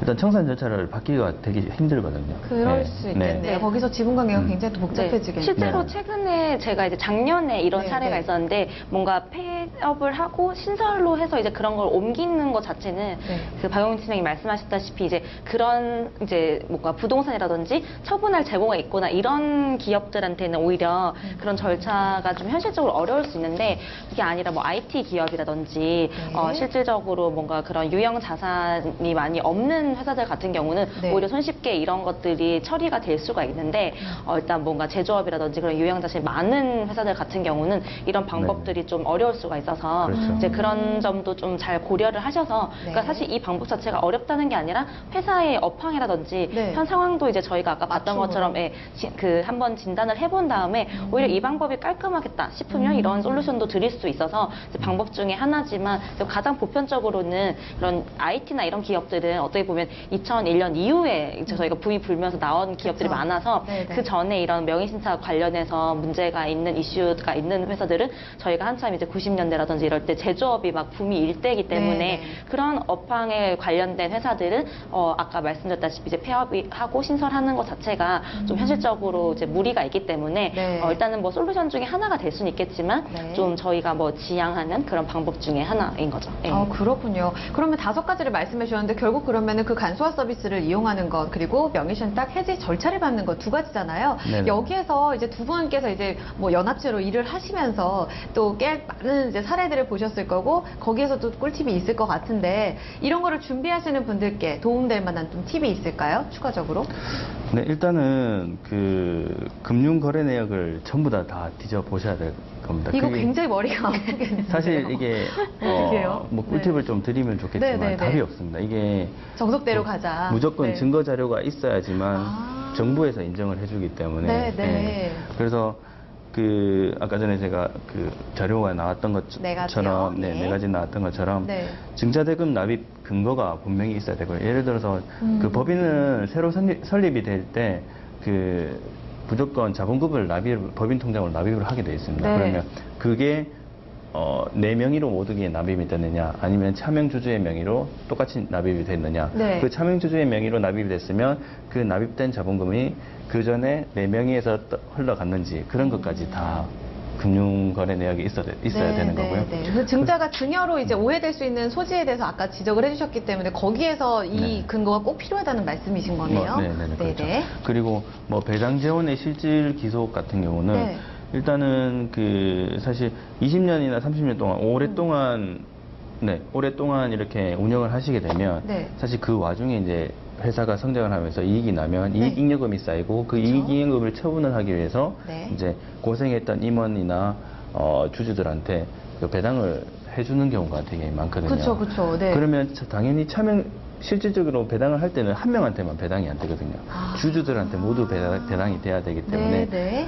C: 일단 청산 절차를 받기가 되게 힘들거든요.
A: 그럴
C: 네.
A: 수
C: 네.
A: 있겠네요.
D: 네.
A: 거기서 지분 관계가
C: 음.
A: 굉장히 또 복잡해지겠네요.
D: 실제로
C: 네.
D: 최근에 제가 이제 작년에 이런
A: 네,
D: 사례가
A: 네.
D: 있었는데 뭔가 폐업을 하고 신설로 해서 이제 그런 걸 옮기는 것 자체는
A: 네.
D: 그 박용진 팀장이 말씀하셨다시피 이제 그런 이제 뭔가 부동산이라든지 처분할 재고가 있거나 이런 기업들한테는 오히려 그런 절차가 좀 현실적으로 어려울 수 있는데 그게 아니라 뭐 IT 기업이라든지
A: 네.
D: 실질적으로 뭔가 그런 유형 자산이 많이 없는 회사들 같은 경우는
A: 네.
D: 오히려 손쉽게 이런 것들이 처리가 될 수가 있는데 일단 뭔가 제조업이라든지 그런 유형 자산이 많은 회사들 같은 경우는 이런 방법들이 좀 어려울 수가 있어서
C: 그렇죠.
D: 이제 그런 점도 좀 잘 고려를 하셔서 그러니까
A: 네.
D: 사실 이 방법 자체가 어렵다는 게 아니라 회사의 업황이라든지
A: 네.
D: 현 상황도 이제 저희가 아까 봤던
A: 맞춤으로.
D: 것처럼 한번 진단을 해본 다음에 오히려 이 방법이 깔끔하겠다 싶으면 이런 솔루션도 드릴 수 있어서 이제 방법 중에 하나지만 가장 보편적으로는 그런 IT나 이런 기업들은 어떻게 보면 2001년 이후에 이제 저희가 붐이 불면서 나온 기업들이
A: 그쵸.
D: 많아서
A: 네네.
D: 그 전에 이런 명의신탁 관련해서 문제가 있는 이슈가 있는 회사들은 저희가 한참 이제 90년대라든지 이럴 때 제조업이 막 붐이 일때이기 때문에
A: 네네.
D: 그런 업황에 관련된 회사들은 아까 말씀드렸다시피 이제 폐업하고 신설하는 것 자체가 좀 현실적으로 이제 무리가 있기 때문에
A: 네.
D: 일단은 뭐 솔루션 중에 하나가 될 수는 있겠지만
A: 네.
D: 좀 저희가 뭐 지향하는 그런 방법 중에 하나인 거죠. 예.
A: 그렇군요. 그러면 5가지를 말씀해 주셨는데 결국 그러면은 그 간소화 서비스를 이용하는 것 그리고 명의신탁 해지 절차를 받는 것 2가지잖아요.
C: 네네.
A: 여기에서 이제 두 분께서 이제 뭐 연합체로 일을 하시면서 또 꽤 많은 이제 사례들을 보셨을 거고 거기에서도 꿀팁이 있을 것 같은데 이런 거를 준비하시는 분들께 도움될 만한 좀 팁이 있을까요? 추가적으로?
C: 네, 일단은 그 금융거래 내역을 전부 다 뒤져 보셔야 될 겁니다.
A: 이거
C: 그게
A: 굉장히 머리가 아프겠는데요.
C: 사실 이게
A: 어떻게 해요?
C: 뭐 꿀팁을
A: 네.
C: 좀 드리면 좋겠지만
A: 네, 네,
C: 답이
A: 네.
C: 없습니다. 이게
A: 정석대로 가자.
C: 무조건
A: 네.
C: 증거 자료가 있어야지만
A: 아.
C: 정부에서 인정을 해주기 때문에
A: 네, 네.
C: 그래서 그 아까 전에 제가 그 자료가 나왔던
A: 네
C: 것처럼
A: 가지요? 네.
C: 네 가지 나왔던 것처럼
A: 네.
C: 증자대금 납입 근거가 분명히 있어야 되고요. 예를 들어서 그
A: 음.
C: 법인을 새로 설립이 될 때 그 무조건 자본금을 법인 통장으로 납입을 하게 되어 있습니다.
A: 네.
C: 그러면 그게 내 명의로 모두게 납입이 됐느냐 아니면 차명 주주의 명의로 똑같이 납입이 됐느냐
A: 네.
C: 그 차명 주주의 명의로 납입이 됐으면 그 납입된 자본금이 그 전에 내 명의에서 흘러갔는지 그런 것까지 다 금융거래 내역이 있어야 되는 거고요.
A: 네. 그 증자가 증여로 이제 오해될 수 있는 소지에 대해서 아까 지적을 해주셨기 때문에 거기에서 이
C: 네.
A: 근거가 꼭 필요하다는 말씀이신 거네요.
C: 네네 그렇죠.
A: 네네.
C: 그리고 뭐 배당 재원의 실질 기속 같은 경우는
A: 네.
C: 일단은 그 사실 20년이나 30년 동안 오랫동안 이렇게 운영을 하시게 되면
A: 네.
C: 사실 그 와중에 이제 회사가 성장을 하면서 이익이 나면
A: 네.
C: 이익잉여금이 쌓이고 그
A: 그렇죠.
C: 이익잉여금을 처분을 하기 위해서
A: 네.
C: 이제 고생했던 임원이나 주주들한테 그 배당을 해주는 경우가 되게 많거든요.
A: 그쵸. 네.
C: 그러면 당연히 실질적으로 배당을 할 때는 한 명한테만 배당이 안 되거든요.
A: 아.
C: 주주들한테 모두 배당이 돼야 되기 때문에
A: 네.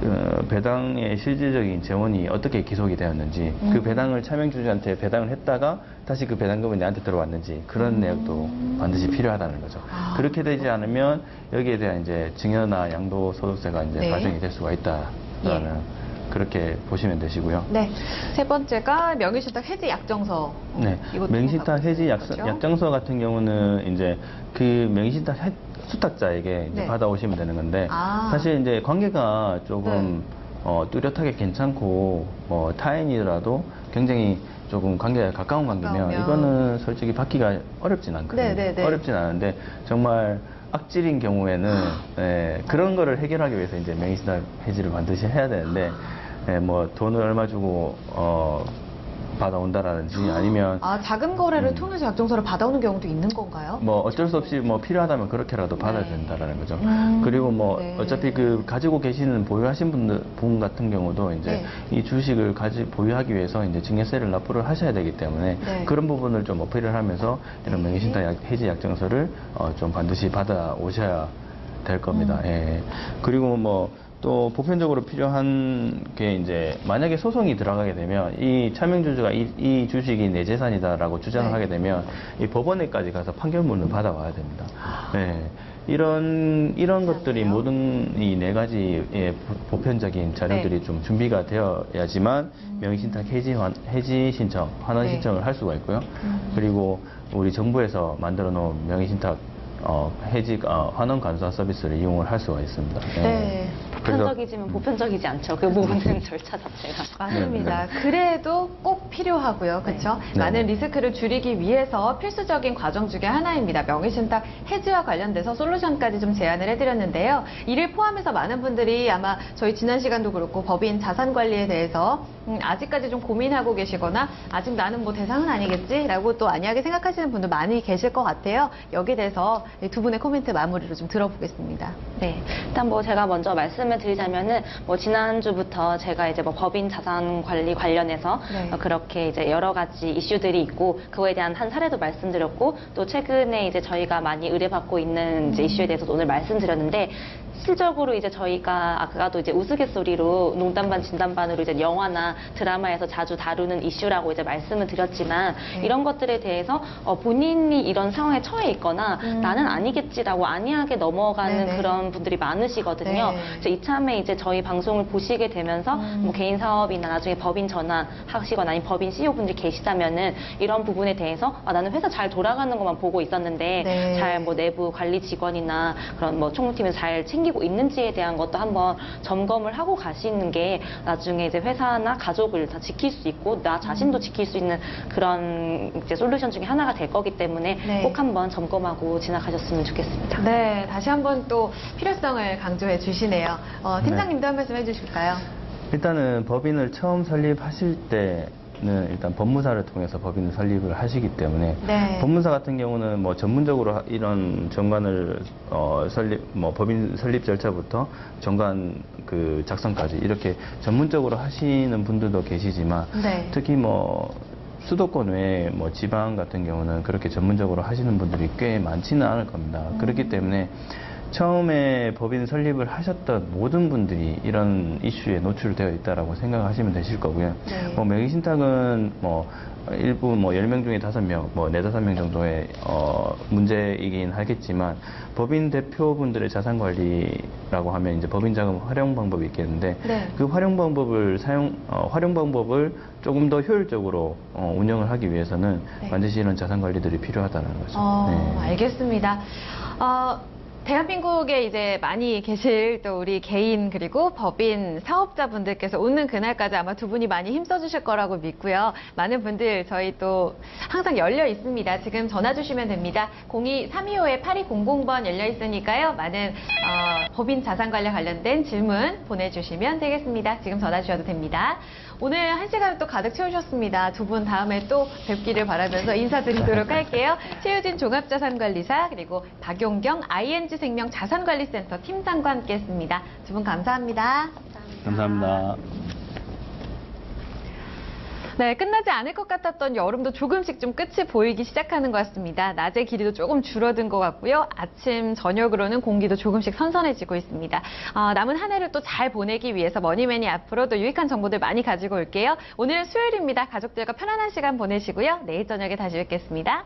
C: 그 배당의 실질적인 재원이 어떻게 기속이 되었는지 그 배당을 차명 주주한테 배당을 했다가 다시 그 배당금이 내한테 들어왔는지 그런 내역도 반드시 필요하다는 거죠.
A: 아.
C: 그렇게 되지 않으면 여기에 대한 이제 증여나 양도소득세가 이제
A: 네.
C: 발생이 될 수가 있다라는 그렇게 보시면 되시고요.
A: 네. 세 번째가 명의신탁 해지 약정서.
C: 네,
A: 이것도
C: 명의신탁
A: 갖고
C: 해지
A: 있는 거죠?
C: 약정서 같은 경우는 이제 그 명의신탁 수탁자에게 이제
A: 네.
C: 받아오시면 되는 건데
A: 아.
C: 사실 이제 관계가 조금 뚜렷하게 괜찮고 타인이라도 굉장히 조금 관계가 가까운 관계면
A: 가까우면.
C: 이거는 솔직히 받기가 어렵진 않거든요.
A: 네.
C: 어렵진 않은데 정말 악질인 경우에는 그런 거를 해결하기 위해서 이제 명의신탁 해지를 반드시 해야 되는데 뭐 돈을 얼마 주고 받아온다라든지 아니면
A: 아, 자금 거래를 통해서 약정서를 받아오는 경우도 있는 건가요?
C: 뭐 어쩔 수 없이 뭐 필요하다면 그렇게라도 받아야 된다라는 거죠. 그리고 뭐
A: 네.
C: 어차피 그 가지고 계시는 보유하신 분 같은 경우도 이제
A: 네.
C: 이 주식을 보유하기 위해서 이제 증여세를 납부를 하셔야 되기 때문에
A: 네.
C: 그런 부분을 좀 어필을 하면서 이런
A: 네.
C: 명의신탁 해지 약정서를 좀 반드시 받아 오셔야 될 겁니다. 예. 그리고 뭐 또 보편적으로 필요한 게 이제 만약에 소송이 들어가게 되면 이 차명주주가 이 주식이 내 재산이다라고 주장을
A: 네.
C: 하게 되면 이 법원에까지 가서 판결문을 받아와야 됩니다. 네. 이런 것들이 모든 이 네 가지의 보편적인 자료들이
A: 네.
C: 좀 준비가 되어야지만 명의신탁 해지 신청, 환원
A: 네.
C: 신청을 할 수가 있고요. 그리고 우리 정부에서 만들어 놓은 명의신탁 환원 간소화 서비스를 이용을 할 수가 있습니다.
A: 네.
D: 보편적이지만 보편적이지 않죠. 그 모든 절차 자체가.
A: 맞습니다. 그래도 꼭 필요하고요. 그렇죠?
C: 네.
A: 많은 리스크를 줄이기 위해서 필수적인 과정 중에 하나입니다. 명의신탁 해지와 관련돼서 솔루션까지 좀 제안을 해드렸는데요. 이를 포함해서 많은 분들이 아마 저희 지난 시간도 그렇고 법인 자산관리에 대해서 아직까지 좀 고민하고 계시거나 아직 나는 뭐 대상은 아니겠지라고 또 안이하게 생각하시는 분도 많이 계실 것 같아요. 여기에 대해서 이 두 분의 코멘트 마무리로 좀 들어보겠습니다.
D: 네, 일단 뭐 제가 먼저 말씀을 드리자면은 뭐 지난주부터 제가 이제 뭐 법인 자산 관리 관련해서
A: 네.
D: 그렇게 이제 여러 가지 이슈들이 있고 그거에 대한 한 사례도 말씀드렸고 또 최근에 이제 저희가 많이 의뢰받고 있는 이제 이슈에 대해서 오늘 말씀드렸는데 실질적으로 이제 저희가 아까도 이제 우스갯소리로 농담 반 진담 반으로 이제 영화나 드라마에서 자주 다루는 이슈라고 이제 말씀을 드렸지만
A: 네.
D: 이런 것들에 대해서 본인이 이런 상황에 처해 있거나 나는 아니겠지라고 안이하게 넘어가는
A: 네네.
D: 그런 분들이 많으시거든요.
A: 네.
D: 그래서 이참에 이제 저희 방송을 보시게 되면서 뭐 개인 사업이나 나중에 법인 전환하시거나 아니면 법인 CEO 분들이 계시다면은 이런 부분에 대해서 나는 회사 잘 돌아가는 것만 보고 있었는데
A: 네.
D: 잘 뭐 내부 관리 직원이나 그런 뭐 총무팀에서 잘 챙기고 있는지에 대한 것도 한번 점검을 하고 가시는 게 나중에 이제 회사나 가족을 다 지킬 수 있고 나 자신도 지킬 수 있는 그런 이제 솔루션 중에 하나가 될 거기 때문에
A: 네.
D: 꼭 한번 점검하고 지나가셨으면 좋겠습니다.
A: 네, 다시 한번 또 필요성을 강조해 주시네요. 팀장님도 한 말씀 해주실까요?
C: 일단은 법인을 처음 설립하실 때는 일단 법무사를 통해서 법인을 설립을 하시기 때문에
A: 네.
C: 법무사 같은 경우는 뭐 전문적으로 이런 정관을 법인 설립 절차부터 정관 그 작성까지 이렇게 전문적으로 하시는 분들도 계시지만
A: 네.
C: 특히 뭐 수도권 외에 뭐 지방 같은 경우는 그렇게 전문적으로 하시는 분들이 꽤 많지는 않을 겁니다. 그렇기 때문에 처음에 법인 설립을 하셨던 모든 분들이 이런 이슈에 노출되어 있다라고 생각하시면 되실 거고요.
A: 네.
C: 뭐 명의신탁은 뭐 일부 뭐 10명 중에 5명, 뭐 4, 5명 정도의 문제이긴 하겠지만 법인 대표분들의 자산 관리라고 하면 이제 법인 자금 활용 방법이 있겠는데
A: 네.
C: 그 활용 방법을 활용 방법을 조금 더 효율적으로 운영을 하기 위해서는
A: 네.
C: 반드시 이런 자산 관리들이 필요하다는 거죠. 네.
A: 알겠습니다. 대한민국에 이제 많이 계실 또 우리 개인 그리고 법인 사업자분들께서 오는 그날까지 아마 두 분이 많이 힘써주실 거라고 믿고요. 많은 분들 저희 또 항상 열려 있습니다. 지금 전화 주시면 됩니다. 02-325-8200번 열려 있으니까요. 많은 법인 자산 관리 관련된 질문 보내주시면 되겠습니다. 지금 전화 주셔도 됩니다. 오늘 1시간을 또 가득 채우셨습니다. 두 분 다음에 또 뵙기를 바라면서 인사드리도록 할게요. 최유진 종합자산관리사 그리고 박용경 ING생명 자산관리센터 팀장과 함께했습니다. 두 분 감사합니다.
C: 감사합니다.
A: 네, 끝나지 않을 것 같았던 여름도 조금씩 좀 끝이 보이기 시작하는 것 같습니다. 낮의 길이도 조금 줄어든 것 같고요. 아침, 저녁으로는 공기도 조금씩 선선해지고 있습니다. 남은 한 해를 또 잘 보내기 위해서 머니맨이 앞으로 또 유익한 정보들 많이 가지고 올게요. 오늘은 수요일입니다. 가족들과 편안한 시간 보내시고요. 내일 저녁에 다시 뵙겠습니다.